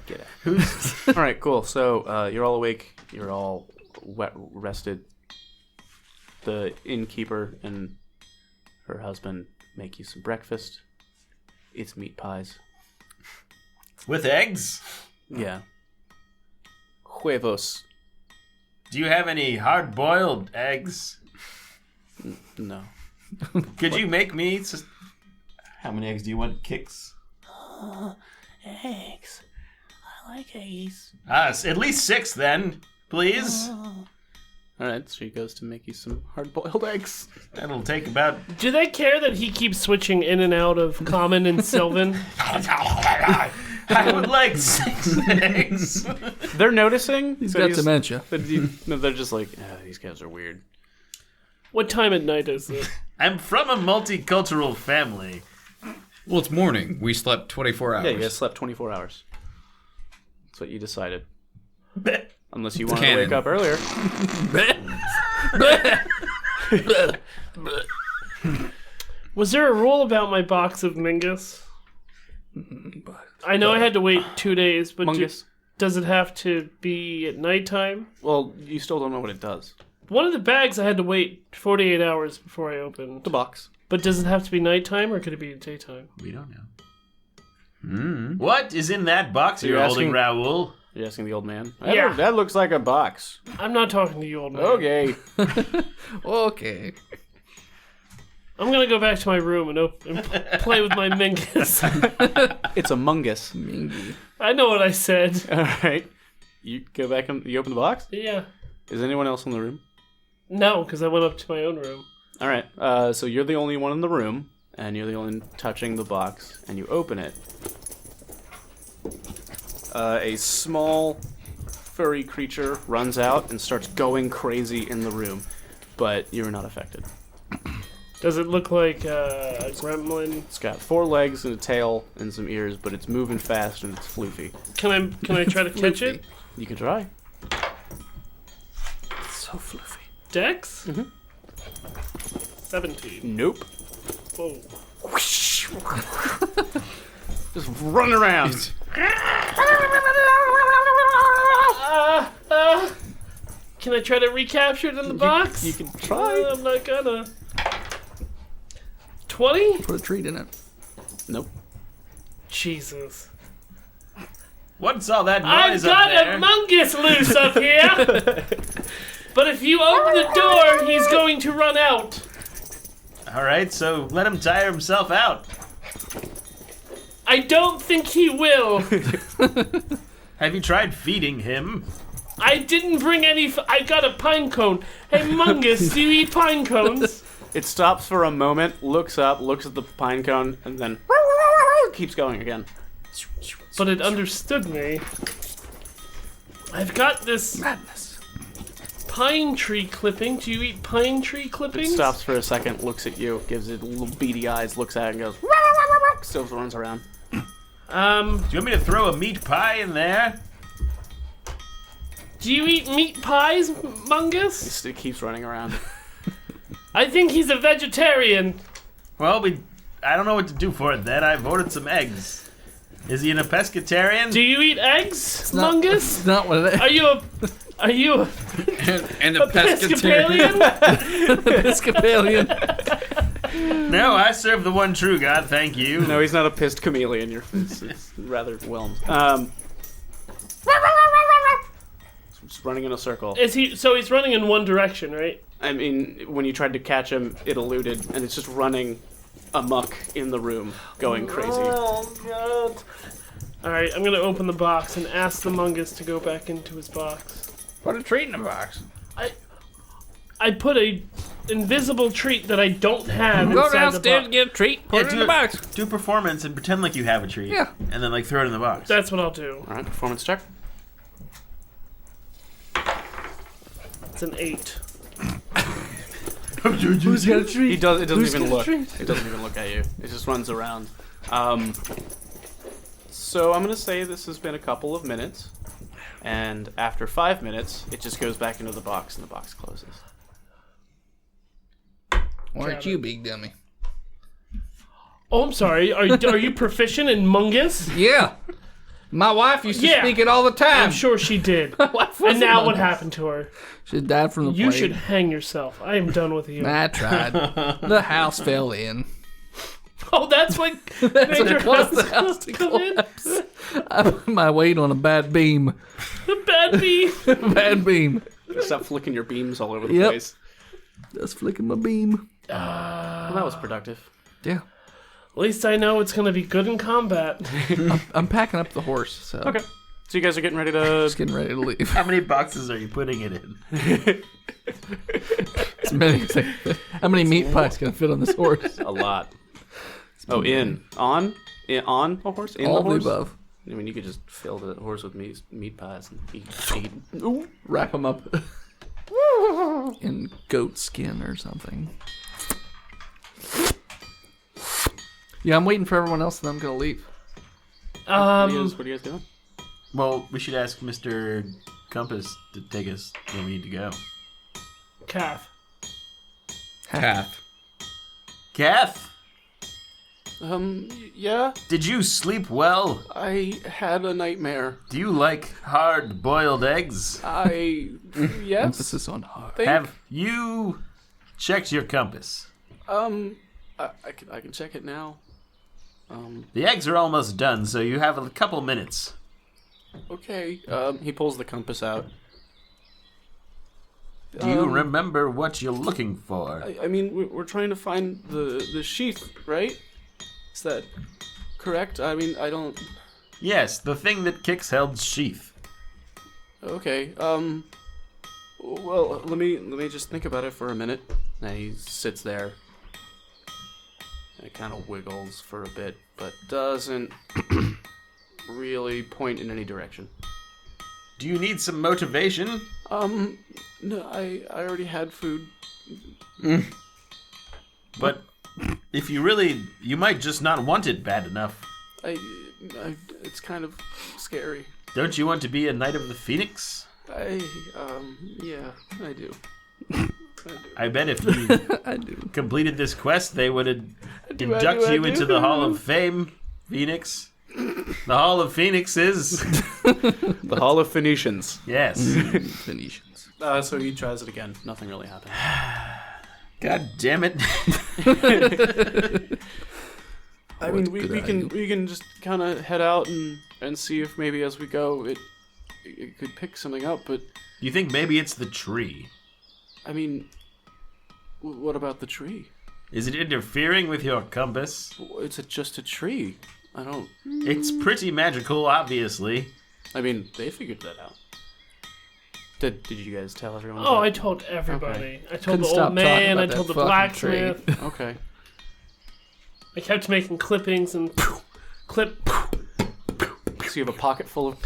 Get it. All right, cool. So you're all awake. You're all rested. The innkeeper and her husband make you some breakfast. It's meat pies. With eggs? Yeah. Huevos. Do you have any hard-boiled eggs? No. Could you make me... How many eggs do you want, Kix? Eggs. I like eggs. At least 6 then, please. All right, so he goes to make you some hard-boiled eggs. That'll take about... Do they care that he keeps switching in and out of Common and Sylvan? I would like 6 eggs. They're noticing. He's got dementia. They're just like, these guys are weird. What time at night is it? I'm from a multicultural family. Well, it's morning. We slept 24 hours. Yeah, you guys slept 24 hours. That's what you decided. Unless you wanted canon. to wake up earlier. Was there a rule about my box of Mingus? I know I had to wait 2 days, but Mungus. does it have to be at nighttime? Well, you still don't know what it does. One of the bags I had to wait 48 hours before I opened. The box. But does it have to be nighttime or could it be daytime? We don't know. What is in that box So you're you're holding, asking- Raoul? You're asking the old man? Yeah. That looks like a box. I'm not talking to you, old man. Okay. Okay. I'm gonna go back to my room and play with my Mingus. It's a mungus. Mingy. I know what I said. All right. You go back and you open the box? Yeah. Is anyone else in the room? No, because I went up to my own room. All right. So you're the only one in the room, and you're the only one touching the box, and you open it. A small, furry creature runs out and starts going crazy in the room, but you're not affected. Does it look like a gremlin? It's got 4 legs and a tail and some ears, but it's moving fast and it's floofy. Can I try to catch it? You can try. So fluffy. Dex? 17. Nope. Whoa. Just run around. Can I try to recapture it in the box? You can try. I'm not gonna. 20? Put a treat in it. Nope. Jesus. What's all that I've noise up got there? a mungus loose up here! But if you open the door, he's going to run out. All right, so let him tire himself out. I don't think he will. Have you tried feeding him? I didn't bring any. I got a pine cone. Hey, Mungus, do you eat pine cones? It stops for a moment, looks up, looks at the pine cone, and then keeps going again. But it understood me. I've got this Madness. pine tree clipping. Do you eat pine tree It clippings? stops for a second, looks at you, gives it little beady eyes, looks at it, and goes. Still runs around. Do you want me to throw a meat pie in there? Do you eat meat pies, Mungus? It keeps running around. I think he's a vegetarian. Well, I don't know what to do for it then. I've ordered some eggs. Is he a pescatarian? Do you eat eggs, Mungus? It's not what it is. Are you a And the pescatarian. Episcopalian? Episcopalian. No, I serve the one true God, thank you. No, he's not a pissed chameleon. It's rather whelmed. Just running in a circle. Is he? So he's running in one direction, right? I mean, when you tried to catch him, it eluded, and it's just running amok in the room, going crazy. Oh God! All right, I'm gonna open the box and ask the Mungus to go back into his box. Put a treat in the box. I put a invisible treat that I don't have Go inside the downstairs box. and get a treat. Put it in the box. Do performance and pretend like you have a treat. Yeah. And then like throw it in the box. That's what I'll do. All right, performance check. It's an 8. Who's got a treat? He does. It doesn't Who's even gonna look. treat? It doesn't even look at you. It just runs around. So I'm gonna say this has been a couple of minutes, and after 5 minutes, it just goes back into the box, and the box closes. Why aren't you, big dummy? Oh, I'm sorry. Are you proficient in Mungus? Yeah. My wife used to Yeah. speak it all the time. I'm sure she did. Wife And was now a what Mungus. happened to her? She died from the You plague. should hang yourself. I am done with you. I tried. The house fell in. Oh, that's what That's made what your caused the house house to come in? collapse. I put my weight on a bad beam. The bad bee. Bad beam. Stop flicking your beams all over the Yep. place. Just flicking my beam. Well, that was productive. Yeah. At least I know it's going to be good in combat. I'm packing up the horse, so Okay. So you guys are getting ready to. just getting ready to leave. How many boxes are you putting it in? As many as I can fit. How many meat pies can I fit on this horse? A lot. Oh, on a horse, in All the of horse. the above. I mean, you could just fill the horse with meat pies and eat. Wrap them up in goat skin or something. Yeah, I'm waiting for everyone else, and I'm gonna leave. What are you guys doing? Well, we should ask Mr. Compass to take us where we need to go. Calf. Kath. Kath, Yeah, did you sleep well? I had a nightmare. Do you like hard-boiled eggs? Yes. Emphasis on hard. Have you checked your compass? I can check it now. The eggs are almost done, so you have a couple minutes. Okay. He pulls the compass out. Do you remember what you're looking for? I mean, we're trying to find the sheath, right? Is that correct? I mean, I don't. Yes, the thing that kicks Held's sheath. Okay. Well, let me just think about it for a minute. And he sits there. And it kind of wiggles for a bit, but doesn't really point in any direction. Do you need some motivation? No, I already had food. But if you might just not want it bad enough. It's kind of scary. Don't you want to be a Knight of the Phoenix? Yeah, I do. I bet if you I do. completed this quest, they would induct you into the Hall of Fame, Phoenix. The Hall of Phoenixes. The Hall of Phoenicians. Yes. Phoenicians. So he tries it again. Nothing really happened. God damn it. I mean, we can just kind of head out and see if maybe as we go it could pick something up. But You think maybe it's the tree? I mean, what about the tree? Is it interfering with your compass? It's just a tree. I don't. It's pretty magical, obviously. I mean, they figured that out. Did you guys tell everyone? Oh, that? I told everybody. I told Couldn't the stop old man. I talking told the about that fucking blacksmith. Okay. I kept making clippings and clip So you have a pocket full of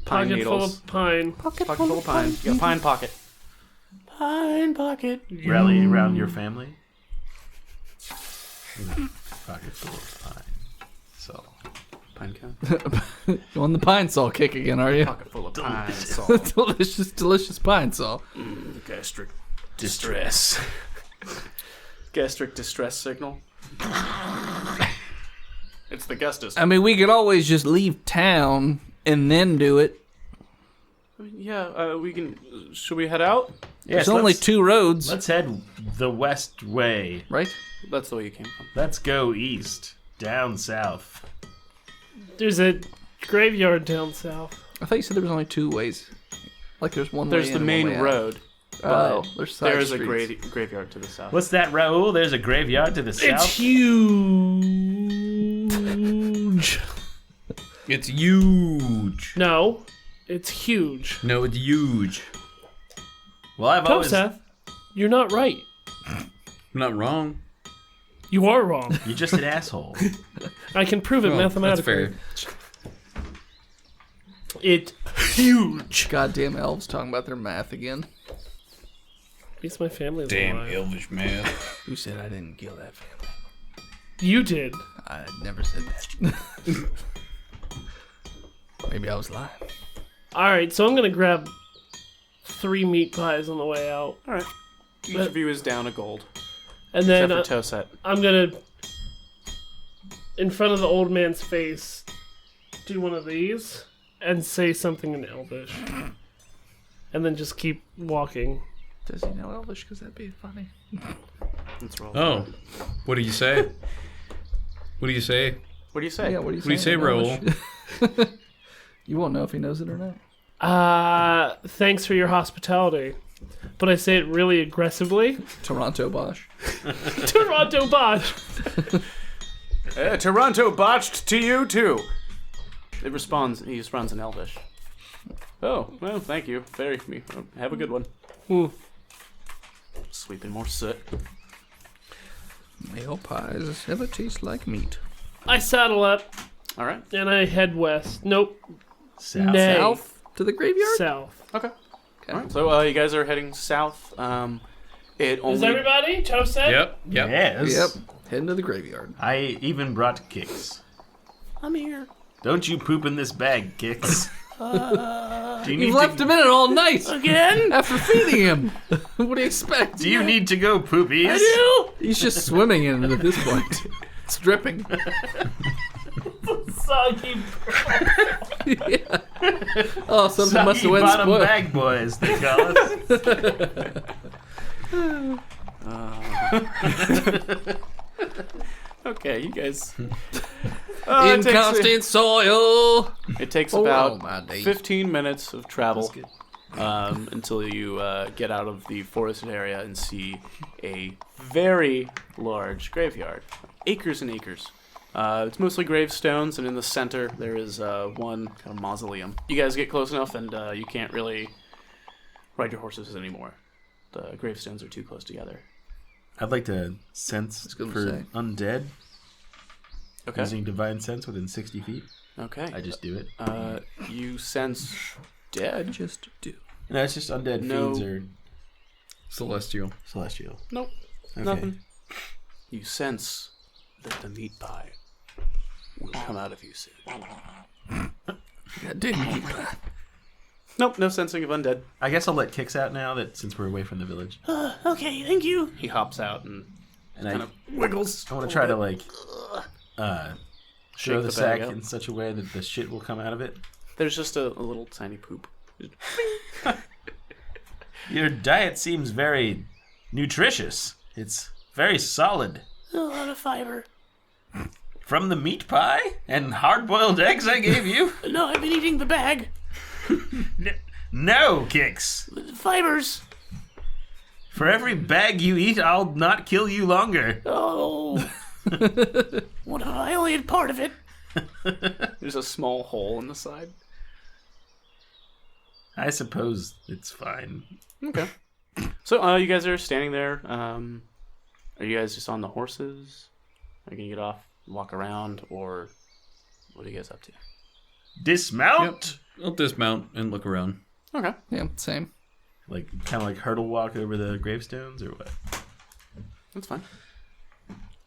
pine pocket full needles. of pine. Pocket full of pine. You got a pine pocket. Pine pocket. Rally around your family. Pocket full of pine. So. Pine cone. You on the pine saw kick again, are you? Pocket full of pine salt. delicious pine saw. Gastric distress. Gastric distress signal. It's the Gustus. I mean, we could always just leave town and then do it. Yeah, we can. Should we head out? Yes, There's only 2 roads, Let's head the west way. right? That's the way you came from. Let's go east. Down south. There's a graveyard down south. I thought you said there was only 2 ways. Like there's one There's way the in and main one way out. road. Oh, there's side There's a streets. graveyard to the south. What's that, Raoul? There's a graveyard to the It's south. huge. It's huge. No, it's huge. No, it's huge. Well, I've always. Seth, you're not right. I'm not wrong. You are wrong. You're just an asshole. I can prove it Well, mathematically. That's fair. It's huge. Goddamn elves talking about their math again. At least my family is Damn alive. elvish man. Who said I didn't kill that family? You did. I never said that. Maybe I was lying. Alright, so I'm gonna grab 3 meat pies on the way out. All right. Each of you is down a gold, And then except for Toset. I'm gonna, in front of the old man's face, do one of these and say something in Elvish. And then just keep walking. Does he know Elvish? Because that'd be funny. Let's roll. Oh, what do you say? What do you say? What do you say? Yeah, what do you What do you say, in Raoul? Elvish? You won't know if he knows it or not. Thanks for your hospitality. But I say it really aggressively. Toronto Bosch. Toronto Botched. Toronto botched to you too. He responds in Elvish. Oh, well, thank you. Have a good one. Sweeping more soot. Male pies never taste like meat. I saddle up All right. and I head west. Nope. South. Nay. South to the graveyard? South. Okay. All right. So you guys are heading south. It Is only. everybody? Toset? Yep. Yes. Yep. Heading to the graveyard. I even brought Kix. I'm here. Don't you poop in this bag, Kix. Do you need You've left him in it all night Again? after feeding him. What do you expect? Do you need to go poopies? He's just swimming in it at this point. It's dripping. Soggy. Yeah. Oh, something must have Soggy went bottom spoiled. bag boys, they call us. Okay, you guys. Inconstant soil. It takes Oh, about my days. 15 minutes of travel until you get out of the forested area and see a very large graveyard. Acres and acres. It's mostly gravestones, and in the center there is one kind of mausoleum. You guys get close enough, and you can't really ride your horses anymore. The gravestones are too close together. I'd like to sense gonna for say. undead. Okay. Using divine sense within 60 feet. Okay. I just do it. You sense dead. Just do. No, it's just undead No. fiends or Celestial. celestial. Nope. Okay. Nothing. You sense that the meat pie will come out of you soon. Goddamn. Nope, no sensing of undead. I guess I'll let Kix out now that since we're away from the village. Okay, thank you. He hops out and And kind I of wiggles. want to try to like show Shake the the sack bag out. in such a way that the shit will come out of it. There's just a little tiny poop. Your diet seems very nutritious. It's very solid. A lot of fiber. From the meat pie and hard-boiled eggs I gave you? No, I've been eating the bag. No, Kix. Fibers. For every bag you eat, I'll not kill you longer. Oh. What? I only ate part of it. There's a small hole in the side. I suppose it's fine. Okay. So you guys are standing there. Are you guys just on the horses? Are you gonna get off, walk around, or what are you guys up to? Dismount? I'll dismount and look around. Okay. Yeah, same. Like, kind of like hurdle walk over the gravestones, or what? That's fine.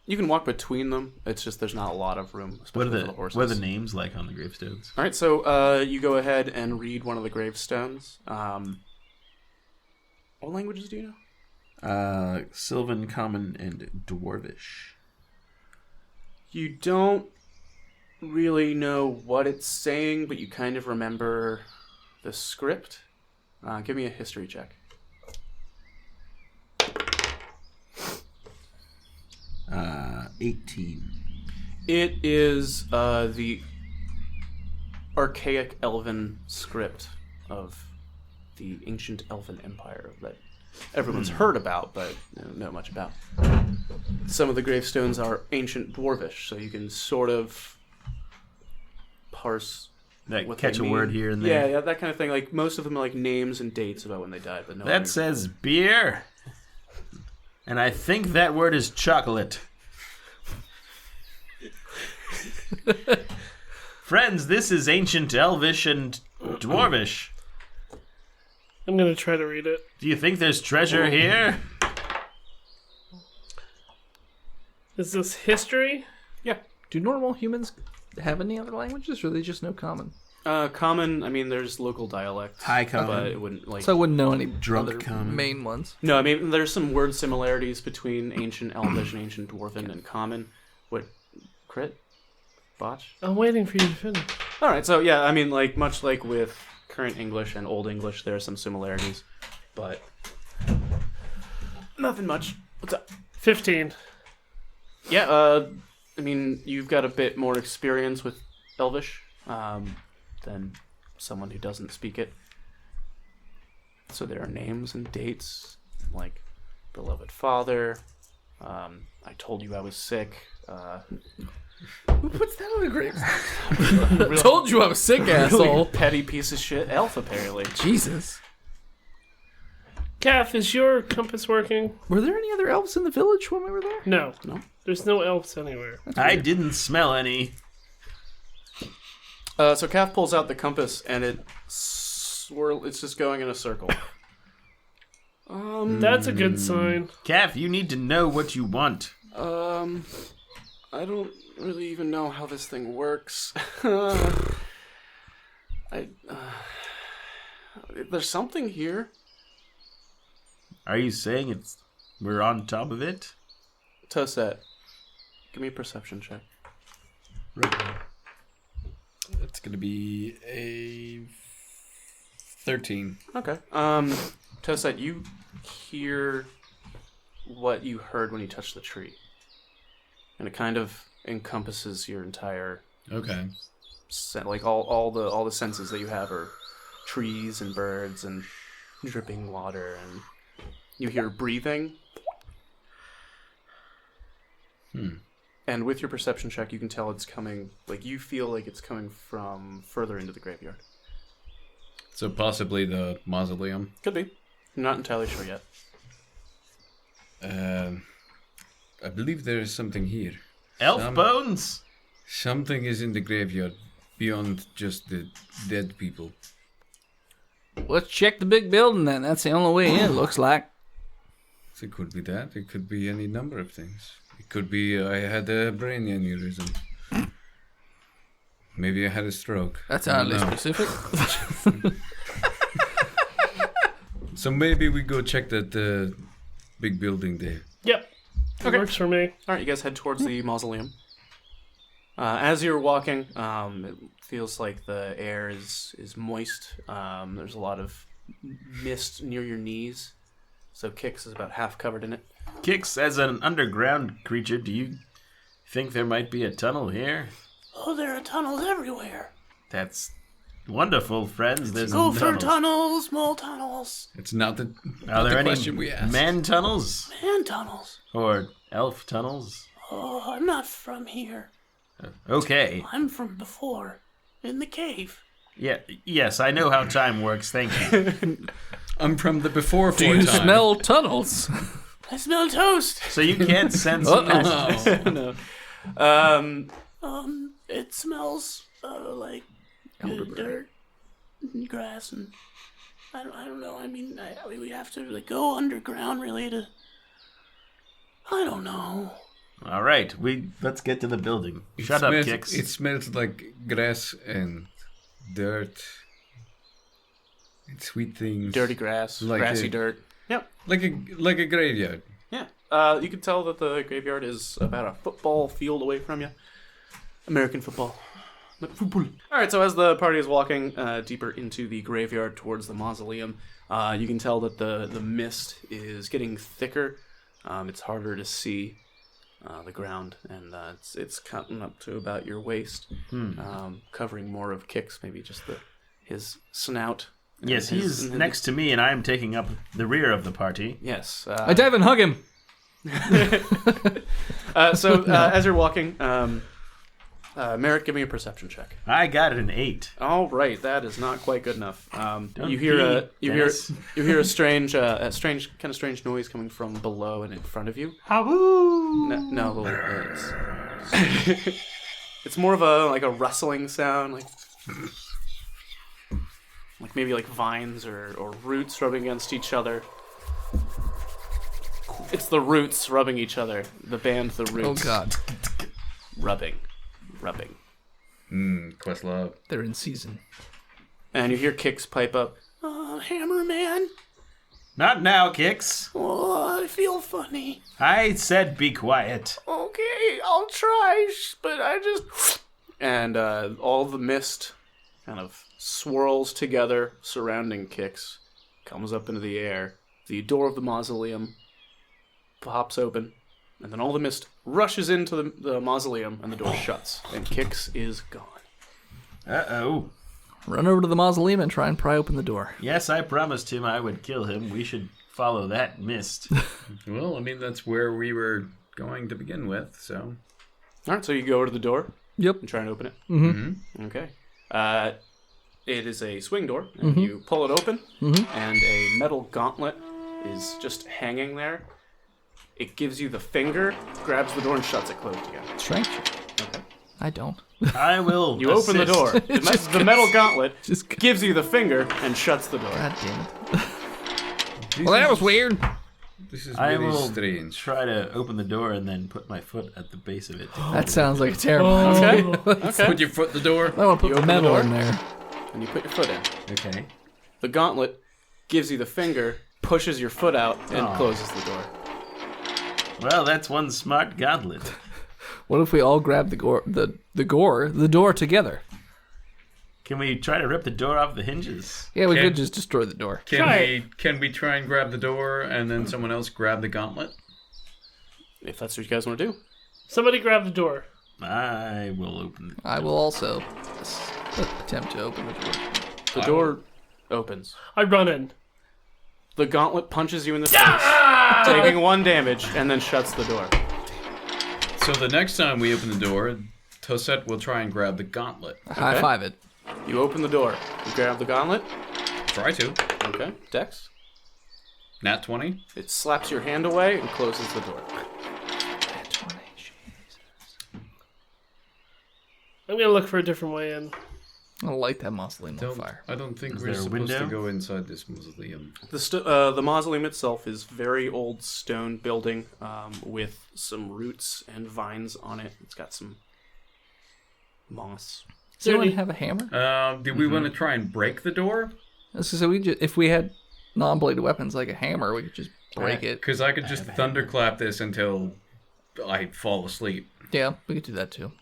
You can walk between them. It's just there's not a lot of room, What especially are for the horses. what are the names like on the gravestones? All right, so you go ahead and read one of the gravestones. What languages do you know? Sylvan, Common, and Dwarvish. You don't really know what it's saying, but you kind of remember the script. Give me a history check. 18. It is the archaic elven script of the ancient elven empire that everyone's heard about, but don't know much about. Some of the gravestones are ancient dwarvish, so you can sort of parse Like, what catch they a word mean. here and there. Yeah, that kind of thing. Like, most of them are like names and dates about when they died, but no. That says beer. And I think that word is chocolate. Friends, this is ancient Elvish and Dwarvish. I'm gonna try to read it. Do you think there's treasure here? Is this history? Yeah. Do normal humans have any other languages, or they just know common? Common, I mean, there's local dialects. High common. But it wouldn't, like... So I wouldn't know any Drunk other common. main ones. No, I mean, there's some word similarities between ancient Elvish and ancient Dwarven and common. What? Crit? Botch? I'm waiting for you to finish. Alright, so yeah, I mean, like, much like with current English and Old English, there are some similarities. But... nothing much. What's up? 15. Yeah, I mean, you've got a bit more experience with Elvish than someone who doesn't speak it. So there are names and dates, like beloved father. I told you I was sick. Who puts that on a gravestone? I told you I was sick, Really asshole. petty piece of shit elf, apparently. Jesus. Calf, is your compass working? Were there any other elves in the village when we were there? No. No? There's no elves anywhere. I didn't smell any. So Calf pulls out the compass, and it's just going in a circle. That's a good sign. Calf, you need to know what you want. I don't really even know how this thing works. There's something here. Are you saying we're on top of it? Toset, give me a perception check. Right. It's going to be a 13. Okay. Toset, you hear what you heard when you touched the tree. And it kind of encompasses your entire Okay. like all the senses that you have are trees and birds and dripping water, and you hear breathing. And with your perception check, you can tell it's coming, like you feel like it's coming from further into the graveyard. So possibly the mausoleum. Could be. I'm not entirely sure yet. I believe there is something here. Elf bones? Something is in the graveyard beyond just the dead people. Let's check the big building then. That's the only way in, it looks like. So it could be that. It could be any number of things. It could be I had a brain aneurysm. Maybe I had a stroke. That's I don't oddly know. specific. So maybe we go check that big building there. Yep. It works for me. All right, you guys head towards the mausoleum. As you're walking, it feels like the air is moist. There's a lot of mist near your knees. So Kix is about half covered in it. Kix, as an underground creature, do you think there might be a tunnel here? Oh, there are tunnels everywhere. That's wonderful, friends. There's Gopher tunnels. tunnels, small tunnels, It's not the, Are not there the any question we asked. man tunnels and tunnels. or elf tunnels? Oh, I'm not from here. Okay. I'm from before, in the cave. Yeah. Yes, I know how time works. Thank you. I'm from the before Do you smell tunnels? I smell toast. So you can't sense. No. It smells like dirt and grass and I don't know. I mean, we have to like go underground really to. I don't know. All right. Let's get to the building. Shut up, Kix. It smells like grass and dirt. And sweet things. Dirty grass, Like grassy a- dirt. Yep. Like a graveyard. Yeah. You can tell that the graveyard is about a football field away from you. American football. Not football. All right, so as the party is walking deeper into the graveyard towards the mausoleum, you can tell that the mist is getting thicker. It's harder to see the ground, and it's cutting up to about your waist, covering more of Kix, maybe just his snout. Yes, he's next to me, and I am taking up the rear of the party. Yes. I dive and hug him. So as you're walking, Merritt, give me a perception check. I got an 8. All right, that is not quite good enough. You be, hear Dennis. a strange noise coming from below and in front of you. No, it's more of a rustling sound, like maybe like vines or roots rubbing against each other. It's the Roots rubbing each other. The band The Oh Roots. God, Rubbing. Questlove. they're in season. And you hear Kix pipe up. Hammerman. Not now, Kix. Oh, I feel funny. I said be quiet. Okay, I'll try, but I just. And all the mist kind of swirls together surrounding Kix, comes up into the air. The door of the mausoleum pops open, and then all the mist rushes into the mausoleum, and the door shuts, and Kix is gone. Uh-oh. Run over to the mausoleum and try and pry open the door. Yes, I promised him I would kill him. We should follow that mist. Well, I mean, that's where we were going to begin with, so. All right, so you go over to the door Yep. and try and open it. Mm-hmm. Okay. It is a swing door, and you pull it open, and a metal gauntlet is just hanging there. It gives you the finger, grabs the door, and shuts it closed again. Strength. I don't. I will You open the door. The metal gauntlet Just gives you the finger and shuts the door. God damn it. Well, that was weird. This is I really will strange. try to open the door and then put my foot at the base of it. That sounds like a terrible. Okay. Put your foot in the door. I want to You put the open the metal door? in there. And you put your foot in. Okay. The gauntlet gives you the finger, pushes your foot out, and closes the door. Well, that's one smart gauntlet. What if we all grab the door together? Can we try to rip the door off the hinges? Yeah, we Okay. could just destroy the door. Can we try and grab the door and then someone else grab the gauntlet? If that's what you guys want to do. Somebody grab the door. I will open. I will also attempt to open the door. The door opens. I run in. The gauntlet punches you in the face, taking 1 damage, and then shuts the door. So the next time we open the door, Tosette will try and grab the gauntlet. High five it. You open the door. You grab the gauntlet. Try to. Okay. Dex. Nat 20. It slaps your hand away and closes the door. I'm gonna look for a different way in. I'll light that mausoleum on fire. I don't think Is we're there a supposed to window? go inside this mausoleum. The mausoleum itself is very old stone building with some roots and vines on it. It's got some moss. Does anyone have a hammer? Do we want to try and break the door? So if we had non-bladed weapons like a hammer, we could just break it. Because I could just thunderclap this until I fall asleep. Yeah, we could do that too.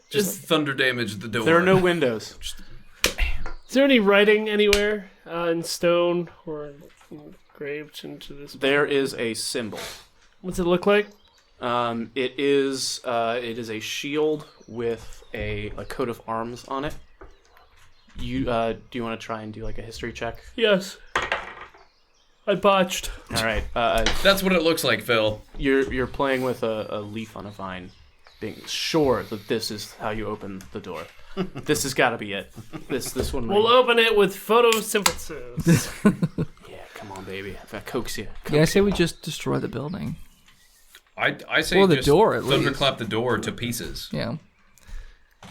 Just thunder damage the door. There are no windows. Is there any writing anywhere in stone or engraved into this? There is a symbol. What's it look like? It is a shield with a coat of arms on it. You do you want to try and do like a history check? Yes. I botched. All right. That's what it looks like, Phil. You're playing with a leaf on a vine, being sure that this is how you open the door. This has got to be it. This one. We'll open it with photosynthesis. Yeah, come on, baby. If I coax you. Yeah, I say we just destroy the building. I say Or the just door, at least. thunderclap the door to pieces. Yeah.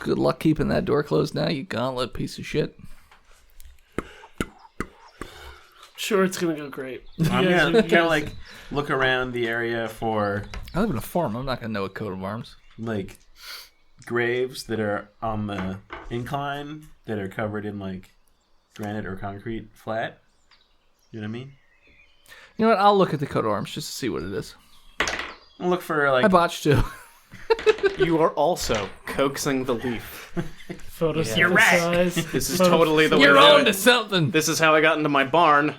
Good luck keeping that door closed now, you gauntlet piece of shit. Sure, it's gonna go great. I'm You gonna guys- kind of like look around the area for I live in a farm. I'm not going to know a coat of arms. like graves that are on the incline that are covered in like granite or concrete flat. You know what I mean? You know what? I'll look at the coat of arms just to see what it is. I'll look for like I botched too. You are also coaxing the leaf. Photosynthesize. You're right. This is totally the way You're to on do to it. something. This is how I got into my barn.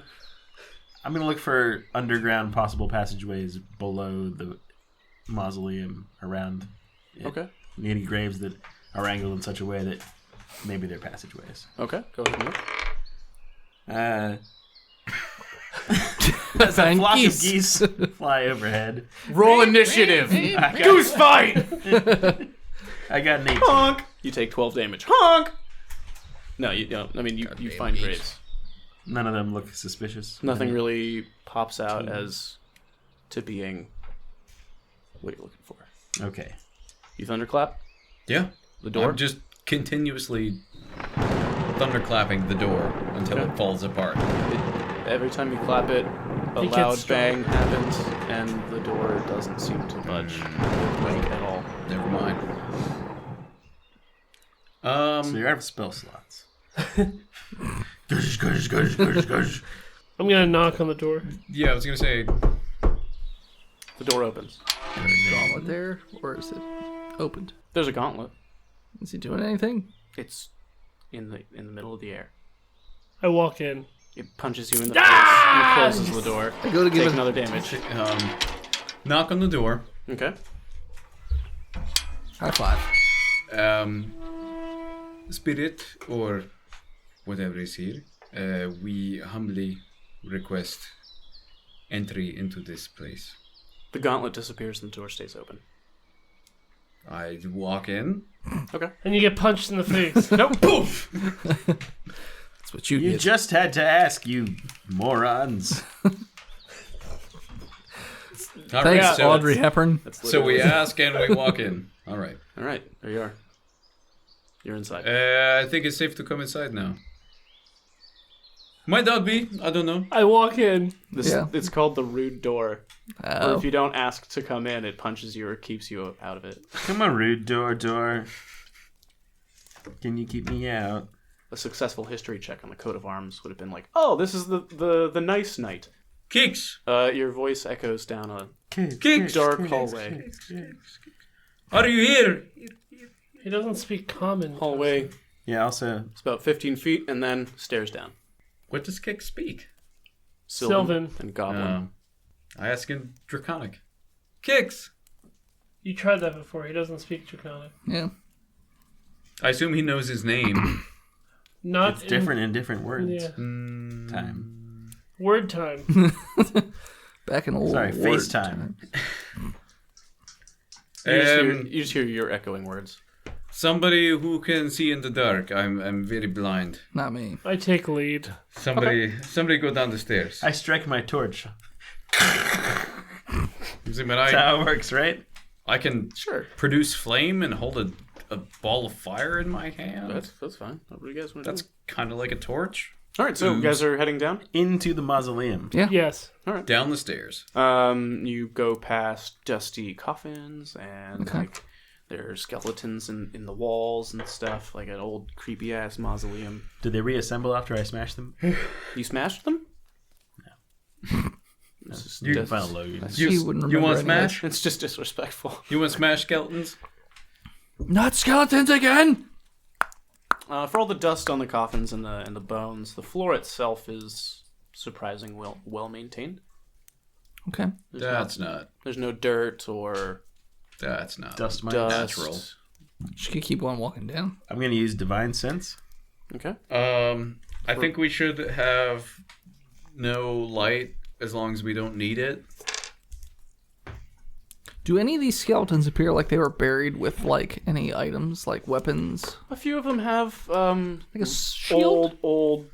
I'm gonna look for underground possible passageways below the mausoleum around it. Okay. Any graves that are angled in such a way that maybe they're passageways. Okay. Go ahead and look. As a And flock geese. of geese fly overhead. Roll initiative. Goose fight. I got an 18. Honk. You take 12 damage. Honk. No, you don't. I mean, you find geese. graves. None of them look suspicious. Nothing really pops out as to being what you're looking for. Okay. You thunderclap Yeah. the door. I'm just continuously thunderclapping the door until Okay. it falls apart. Every time you clap it, a It loud gets strong. bang happens, and the door doesn't seem to budge at all. Never mind. So you're out of spell slots. Gush, gush, gush, gush, gush. I'm gonna knock on the door. Yeah, I was gonna say. The door opens. Gauntlet there, or is it opened? There's a gauntlet. Is he doing anything? It's in the middle of the air. I walk in. It punches you in the face and closes the door. I go to give Take it another damage. Knock on the door. Okay. high five. Spirit, or whatever is here, we humbly request entry into this place. The gauntlet disappears and the door stays open. I walk in. Okay. And you get punched in the face. Nope. Poof. That's what you You get. just had to ask, you morons. All Thanks, right, so Audrey Hepburn. So we ask and we walk in. All right. All right. There you are. You're inside. I think it's safe to come inside now. Might not be. I don't know. I walk in. It's called the rude door. Or Oh. if you don't ask to come in, it punches you or keeps you out of it. Come on, rude door. Can you keep me out? A successful history check on the coat of arms would have been like, "Oh, this is the nice knight." Kicks. Your voice echoes down a Kicks. dark hallway. Are you here? He doesn't speak common. Hallway. Yeah, also, It's about 15 feet, and then stairs down. What does Kicks speak? Sylvan. and Goblin. I ask in Draconic. Kicks. You tried that before. He doesn't speak Draconic. Yeah. I assume he knows his name. Not it's different in different words. Yeah. Time. Word time. Back in old Sorry, word FaceTime. You just hear your echoing words. Somebody who can see in the dark. I'm very blind. Not me. I take lead. Somebody go down the stairs. I strike my torch. See, but That's how it works, right? I can Sure. produce flame and hold a ball of fire in my hand. That's fine. What do you guys want to That's do? kind of like a torch. All right, so you guys are heading down? Into the mausoleum. Yeah. Yes. Down the stairs. You go past dusty coffins and Okay. like there are skeletons in the walls and stuff, like an old creepy ass mausoleum. Did they reassemble after I smashed them? You smashed them? No. You can find a Logan. You wouldn't remember You want anyway. smash? It's just disrespectful. You want smash skeletons? Not skeletons again! For all the dust on the coffins and the bones, the floor itself is surprisingly well maintained. Okay. That's not. There's no dirt or That's not. Dust mite. dust. Natural. Just gonna keep on walking down. I'm going to use Divine Sense. Okay. I think we should have no light as long as we don't need it. Do any of these skeletons appear like they were buried with like any items, like weapons? A few of them have Like a shield? old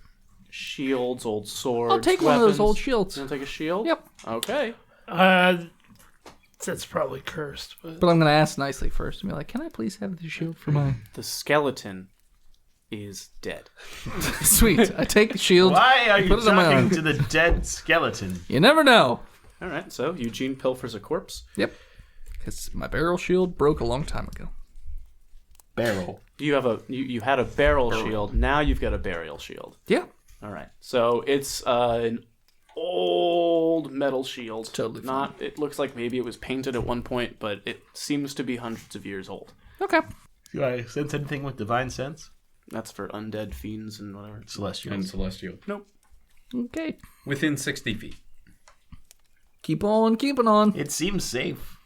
shields, old swords. I'll take one of those weapons. old shields. You want to take a shield? Yep. Okay. That's probably cursed. But But I'm gonna ask nicely first and be like, can I please have the shield for my... The skeleton is dead. Sweet. I take the shield. Why are you put it on my talking arm. to the dead skeleton? You never know. All right. So Eugene pilfers a corpse. Yep. Because my barrel shield broke a long time ago. Barrel. You have you had a barrel shield. Now you've got a burial shield. Yeah. All right. So it's an old metal shield. Totally fine. Not. It looks like maybe it was painted at one point, but it seems to be hundreds of years old. Okay. Do I sense anything with Divine Sense? That's for undead fiends and whatever. Celestial. And celestial. Nope. Okay. Within 60 feet. Keep on keeping on. It seems safe.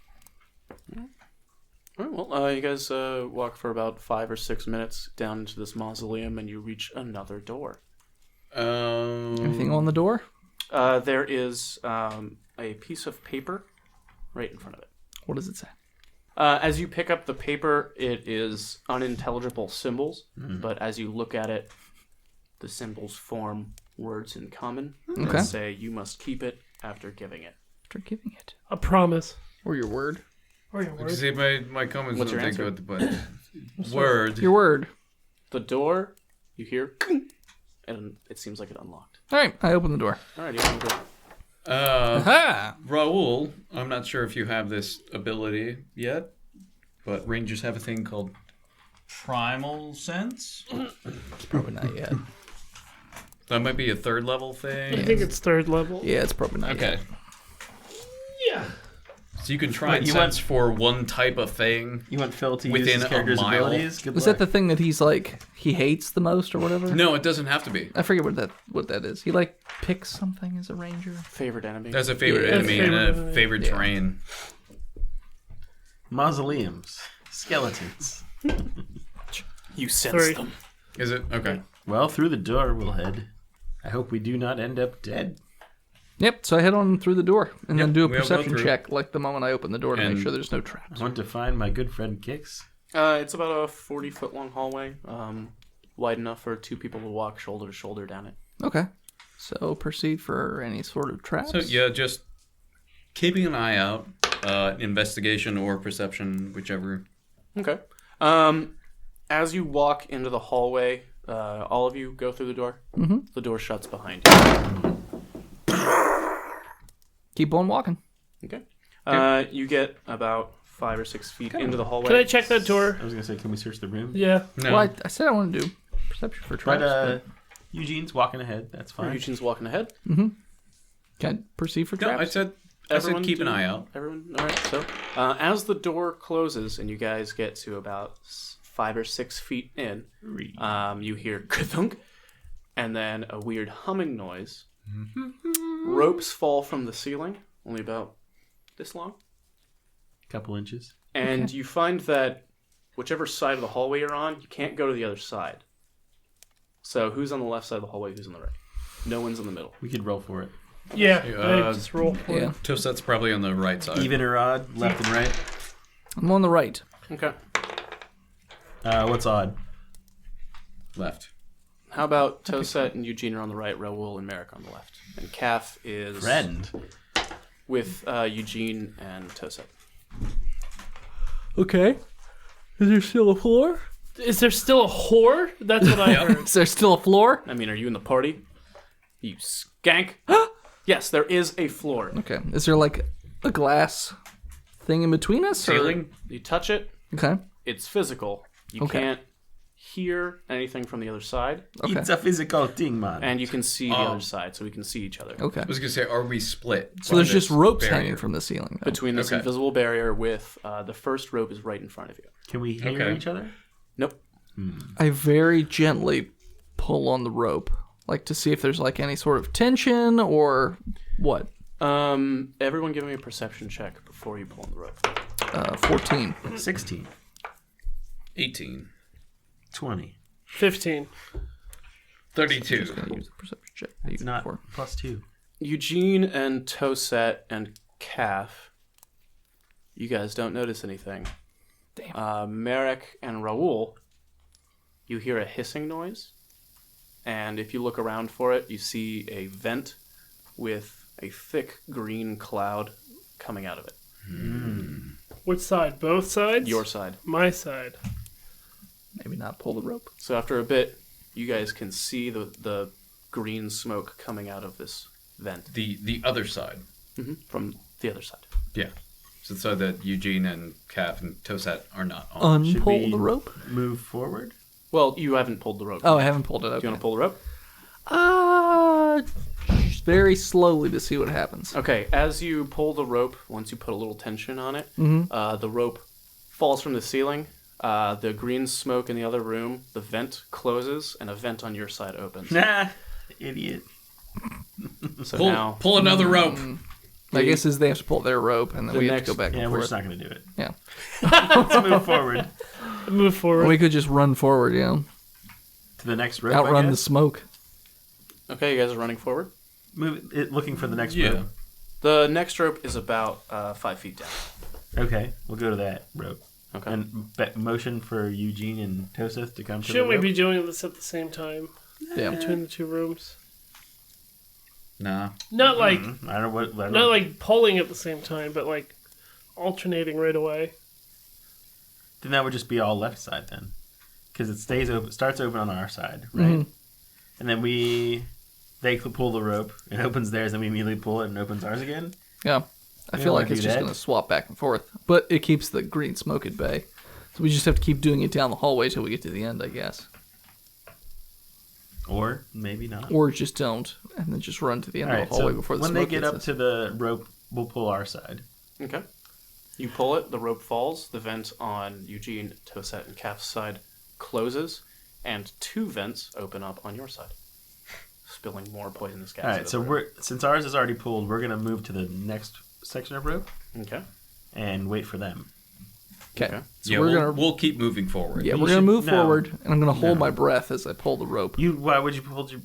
All right, well, you guys walk for about 5 or 6 minutes down into this mausoleum, and you reach another door. Anything on the door? There is a piece of paper right in front of it. What does it say? As you pick up the paper, it is unintelligible symbols, but as you look at it, the symbols form words in common Okay. that say you must keep it after giving it. After giving it. a promise. Or your word. Or your You word. see, my comments What's don't your think answer? good, but word. Your word. The door, you hear, and it seems like it unlocked. All right. I open the door. All right, you can go. Aha! Raul, I'm not sure if you have this ability yet, but rangers have a thing called primal sense. Probably not yet. That might be a third level I thing. think it's 3rd level. Yeah, it's probably not Okay. yet. Yeah. So you can try and you sense for one type of thing. You want Phil to use Within his a character's mile. abilities? Good Is luck. that the thing that he's like, he hates the most or whatever? No, it doesn't have to be. I forget what that is. He like picks something as a ranger. Favorite enemy. That's a favorite Yeah, enemy and favorite a enemy. favorite Yeah. terrain. Mausoleums. Skeletons. You sense 3. them. Is it? Okay. Well, through the door we'll head. I hope we do not end up dead. Yep. So I head on through the door and then Yep, do a we'll go perception through. check, like the moment I open the door to And- make sure there's no I traps. want to find my good friend Kix. It's about a 40-foot long hallway, wide enough for 2 people to walk shoulder to shoulder down it. Okay. So proceed for any sort of traps. So yeah, just keeping an eye out. Investigation or perception, whichever. Okay. As you walk into the hallway, all of you go through the door. Mm-hmm. The door shuts behind you. Keep on walking. Okay. You get about 5 or 6 feet into the hallway. Can I check that door? I was going to say, can we search the room? Yeah. No. Well, I said I want to do perception for traps. But Eugene's walking ahead. That's fine. Eugene's walking ahead. Can I proceed for No, traps? I said Everyone keep an do- eye out. Everyone, all right. So, as the door closes and you guys get to about 5 or 6 feet in, you hear "ka-thunk," and then a weird humming noise. Ropes fall from the ceiling, only about this long, Couple inches. and you find that whichever side of the hallway you're on, you can't go to the other side. So, who's on the left side of the hallway? Who's on the right? No one's in the middle. We could roll for it. Yeah. I just roll for Yeah. it. Toset's probably on the right side. Even or odd, left and right. I'm on the right. Okay. What's odd? Left. How about Toset and Eugene are on the right, Raoul and Merrick on the left, and Calf is Friend. with Eugene and Toset. Okay. Is there still a floor? Is there still a whore? That's what I heard. Is there still a floor? I mean, are you in the party? You skank. Yes, there is a floor. Okay. Is there like a glass thing in between us? or- Ceiling? You touch it, Okay. it's physical. You Okay. can't hear anything from the other side, Okay. It's a physical thing, man. and you can see the other side, so we can see each other. Okay. I was gonna say, are we split? So there's by just this ropes barrier? hanging from the ceiling. Then. Between this Okay. invisible barrier with the first rope is right in front of you. Can we hear Okay. each other? Nope. I very gently pull on the rope, Like to see if there's like any sort of tension or what? Everyone give me a perception check before you pull on the rope. 14. 16. 18. 20. 15. 32. Just gonna use the perception check. It's not +2. Eugene and Toset and Calf, you guys don't notice anything. Damn. Merrick and Raoul, you hear a hissing noise, and if you look around for it, you see a vent with a thick green cloud coming out of it. Which side? Both sides? Your side. My side. Maybe not pull the rope. So after a bit, you guys can see the green smoke coming out of this vent The other side. from the other side. Yeah. So that Eugene and Calf and Toset are not on. Should Unpull we the rope? move forward? Well, you haven't pulled the rope. Oh, I haven't pulled it. Do Okay. you want to pull the rope? Very slowly to see what happens. Okay, as you pull the rope, once you put a little tension on it, the rope falls from the ceiling. The green smoke in the other room, the vent closes, and a vent on your side opens. Nah, idiot. So Pull, now, pull another rope. My guess is they have to pull their rope, and then The we have next- to go back Yeah, and we're forth. just not going to do it. Yeah. Let's move forward Move forward. We could just run forward, you know, to the next rope. outrun I the guess. smoke. okay, you guys are running forward. Looking for the next Yeah. rope. The next rope is about 5 feet down. Okay, we'll go to that rope. Okay. And motion for Eugene and Toseth to come to Shouldn't the we rope. be doing this at the same time Yeah. between the two rooms? Nah. Not like I don't know what. I don't not like pulling at the same time, but like alternating right away. Then that would just be all left side then, because it stays open, starts open on our side, right? And then they pull the rope, it opens theirs, then we immediately pull it and opens ours again. Yeah. I We feel don't like wanna it's do just that. going to swap back and forth. But it keeps the green smoke at bay. So we just have to keep doing it down the hallway till we get to the end, I guess. Or maybe not. Or just don't, and then just run to the end All of right, the hallway so before the when smoke they get hits up us. to the rope, we'll pull our side. Okay. You pull it, the rope falls, the vent on Eugene, Toset, and Calf's side closes, and 2 vents open up on your side, spilling more poisonous gas. All into right, the so room. since ours is already pulled, we're gonna move to the next section of rope Okay. and wait for them. Okay. So Yeah, we're we'll keep moving forward. Yeah, You we're going to should- move no. forward, and I'm going to hold No. my breath as I pull the rope. Why would you pull your?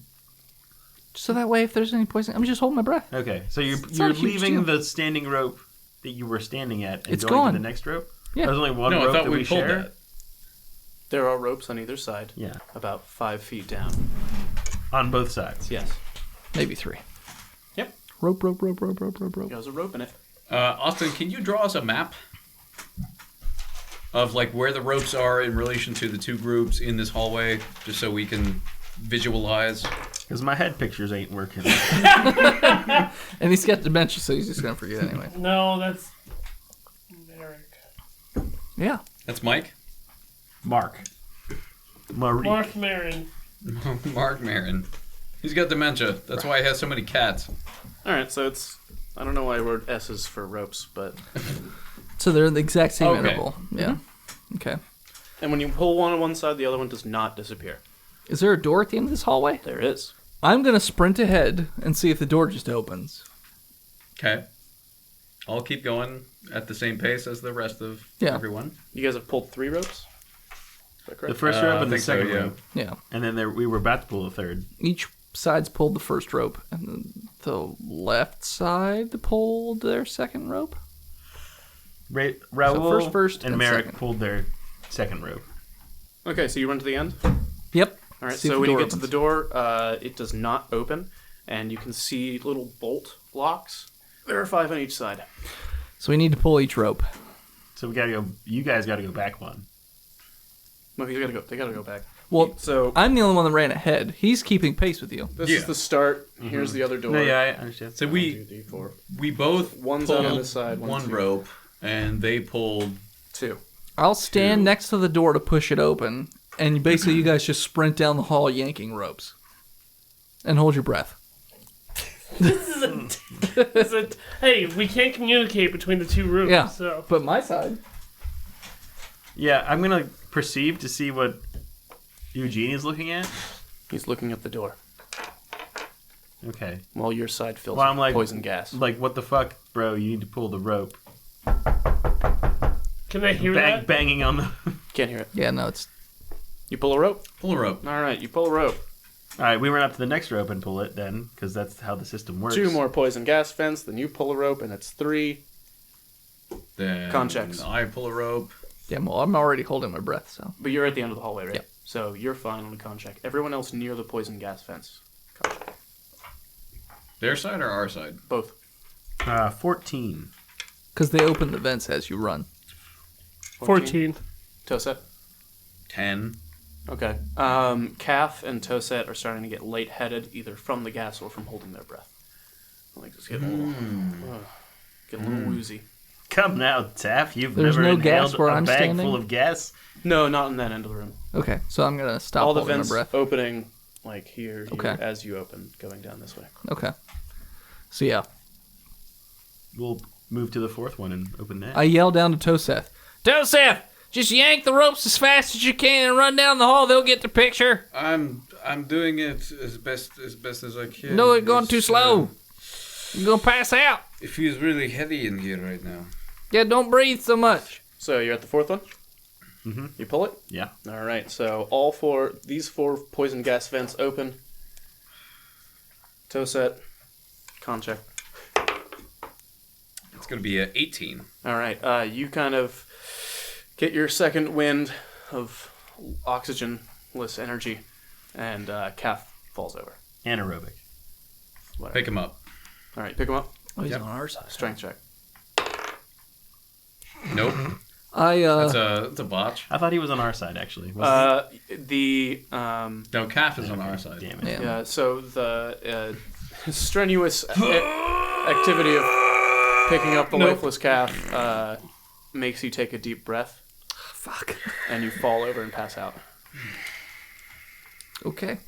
So that way, if there's any poison, I'm just holding my breath. Okay, so you're It's not a huge leaving deal. the standing rope that you were standing at and It's going gone. to the next rope. Yeah. There's only one No, I rope thought that we we pulled share. that. There are ropes on either side, Yeah, about 5 feet down. on both sides. Yes. Maybe 3. Yep. Rope. There's a rope in it. Austin, can you draw us a map of like where the ropes are in relation to the two groups in this hallway, just so we can visualize? Because my head pictures ain't working. And he's got dementia, so he's just going to forget anyway. No, that's Merrick. Yeah. That's Mike. Mark. Marie. Mark Marin. Mark Marin. He's got dementia. That's why he has so many cats. All right, so it's... I don't know why I wrote S's for ropes, but... So they're in the exact same Okay. interval. Yeah. Okay. And when you pull one on one side, the other one does not disappear. Is there a door at the end of this hallway? There is. I'm going to sprint ahead and see if the door just opens. Okay. I'll keep going at the same pace as the rest of Yeah. everyone. You guys have pulled 3 ropes? Is that The correct? first I rope and the think so, second yeah. rope. Yeah. And then we were about to pull the third. Each side's pulled the first rope, and then the left side pulled their second rope. Raoul first, and and Merrick second. pulled their second rope. Okay, so you run to the end? Yep. All right, See if so the when you door get to opens. the door, it does not open, and you can see little bolt locks. There are 5 on each side. So we need to pull each rope. So we gotta go. You guys gotta go back one. No, they gotta go back. Well, So I'm the only one that ran ahead. He's keeping pace with you. this Yeah. is the start. Here's the other door. No, yeah, I understand. So 1, 2, 3, 4. we both One's pulled out on this side, one one's here. rope, and they pulled 2. I'll stand next to the door to push it open, and basically you guys just sprint down the hall yanking ropes. And hold your breath. Hey, we can't communicate between the two rooms. Yeah. So But my side. Yeah, I'm gonna perceive to see what Eugene is looking at. He's looking at the door. Okay. while your side fills Well, I'm with like, poison gas. Like, what the fuck, bro? You need to pull the rope. Can they hear that? Banging on the... Can't hear it. Yeah, no, it's... You pull a rope? Pull a rope. All right, you pull a rope. All right, we run up to the next rope and pull it then, because that's how the system works. 2 more poison gas vents, then you pull a rope, and it's 3. Then Con checks. I pull a rope. Yeah, well, I'm already holding my breath, so... But you're at the end of the hallway, right? Yep. So you're fine on the con check. Everyone else near the poison gas vents. Con check. Their side or our side? Both. 14. Because they open the vents as you run. 14. Toset. 10. Okay. Calf and Toset are starting to get lightheaded, either from the gas or from holding their breath. Like, just getting a little woozy. Come now, Taff. You've There's never no gas inhaled where a I'm bag standing? full of gas? No, not in that end of the room. Okay, so I'm going to stop All the holding my vents breath. opening, like here, Okay. as you open, going down this way. Okay. So, yeah. We'll move to the 4th one and open that. I yell down to Toseth. Toseth! Just yank the ropes as fast as you can and run down the hall. They'll get the picture. I'm doing it as best as I can. No, it's going too It's, slow. You're going to pass out. It feels really heavy in here right now. Yeah, don't breathe so much. So you're at the 4th one? Mm-hmm. You pull it? Yeah. All right, so these 4 poison gas vents open. Toset. Con check. It's going to be a 18. All right, you kind of get your second wind of oxygenless energy, and Calf falls over. Anaerobic. Whatever. Pick him up. All right, pick him up. Oh, he's on our side. Strength check. Nope. That's It's a botch. I thought he was on our side, actually. No, Calf is on our side. Damn it. Yeah. so the strenuous activity of picking up the lifeless calf makes you take a deep breath. Fuck. And you fall over and pass out. Okay.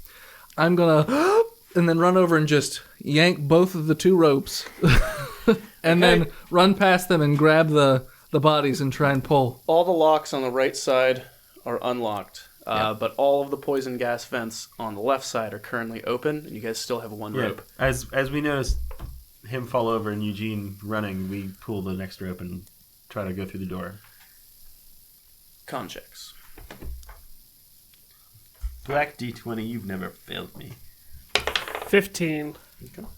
I'm going to... and then run over and just yank both of the 2 ropes. And then run past them and grab the bodies and try and pull. All the locks on the right side are unlocked, but all of the poison gas vents on the left side are currently open, and you guys still have 1 rope. As we noticed him fall over and Eugene running, we pull the next rope and try to go through the door. Con checks. Black D20, you've never failed me. 15.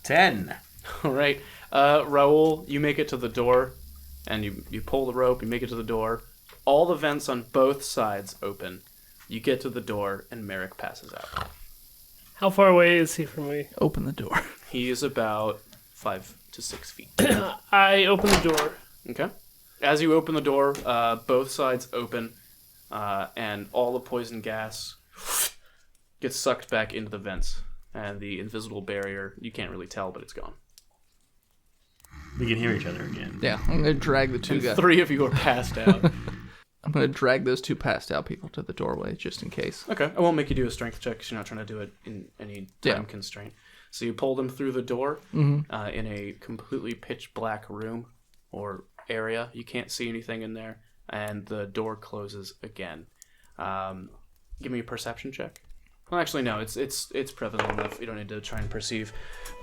10. All right. Raul, you make it to the door, and you pull the rope, you make it to the door. All the vents on both sides open. You get to the door, and Merrick passes out. How far away is he from me? Open the door. He is about 5 to 6 feet. I open the door. Okay. As you open the door, both sides open, and all the poison gas gets sucked back into the vents. And the invisible barrier, you can't really tell, but it's gone. We can hear each other again. Yeah, I'm going to drag the 2 And guys. 3 of you are passed out. I'm going to drag those 2 passed out people to the doorway just in case. Okay. I won't make you do a strength check because you're not trying to do it in any time constraint. So you pull them through the door in a completely pitch black room or area. You can't see anything in there. And the door closes again. Give me a perception check. Well, actually, no. It's prevalent enough. You don't need to try and perceive.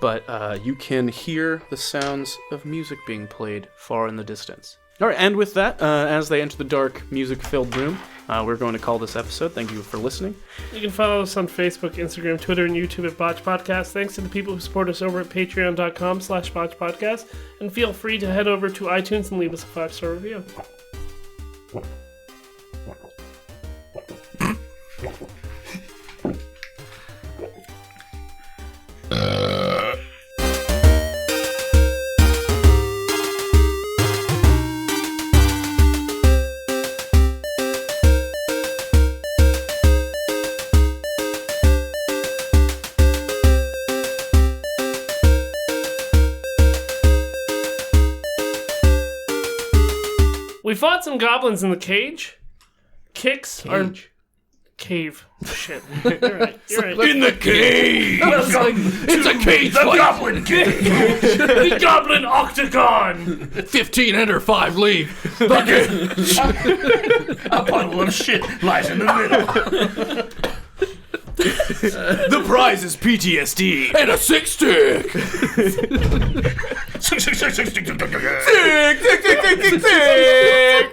But you can hear the sounds of music being played far in the distance. All right, and with that, as they enter the dark, music-filled room, we're going to call this episode. Thank you for listening. You can follow us on Facebook, Instagram, Twitter, and YouTube at Botched Podcast. Thanks to the people who support us over at patreon.com/Botched Podcast. And feel free to head over to iTunes and leave us a 5-star review. We fought some goblins in the cage. Kicks are... Cave. Shit. You're right. You're right. In the cave! It's a cage The goblin cave! The Goblin Octagon! 15 enter, 5 leave. A puddle of shit lies in the middle. The prize is PTSD and a sick stick. Sick.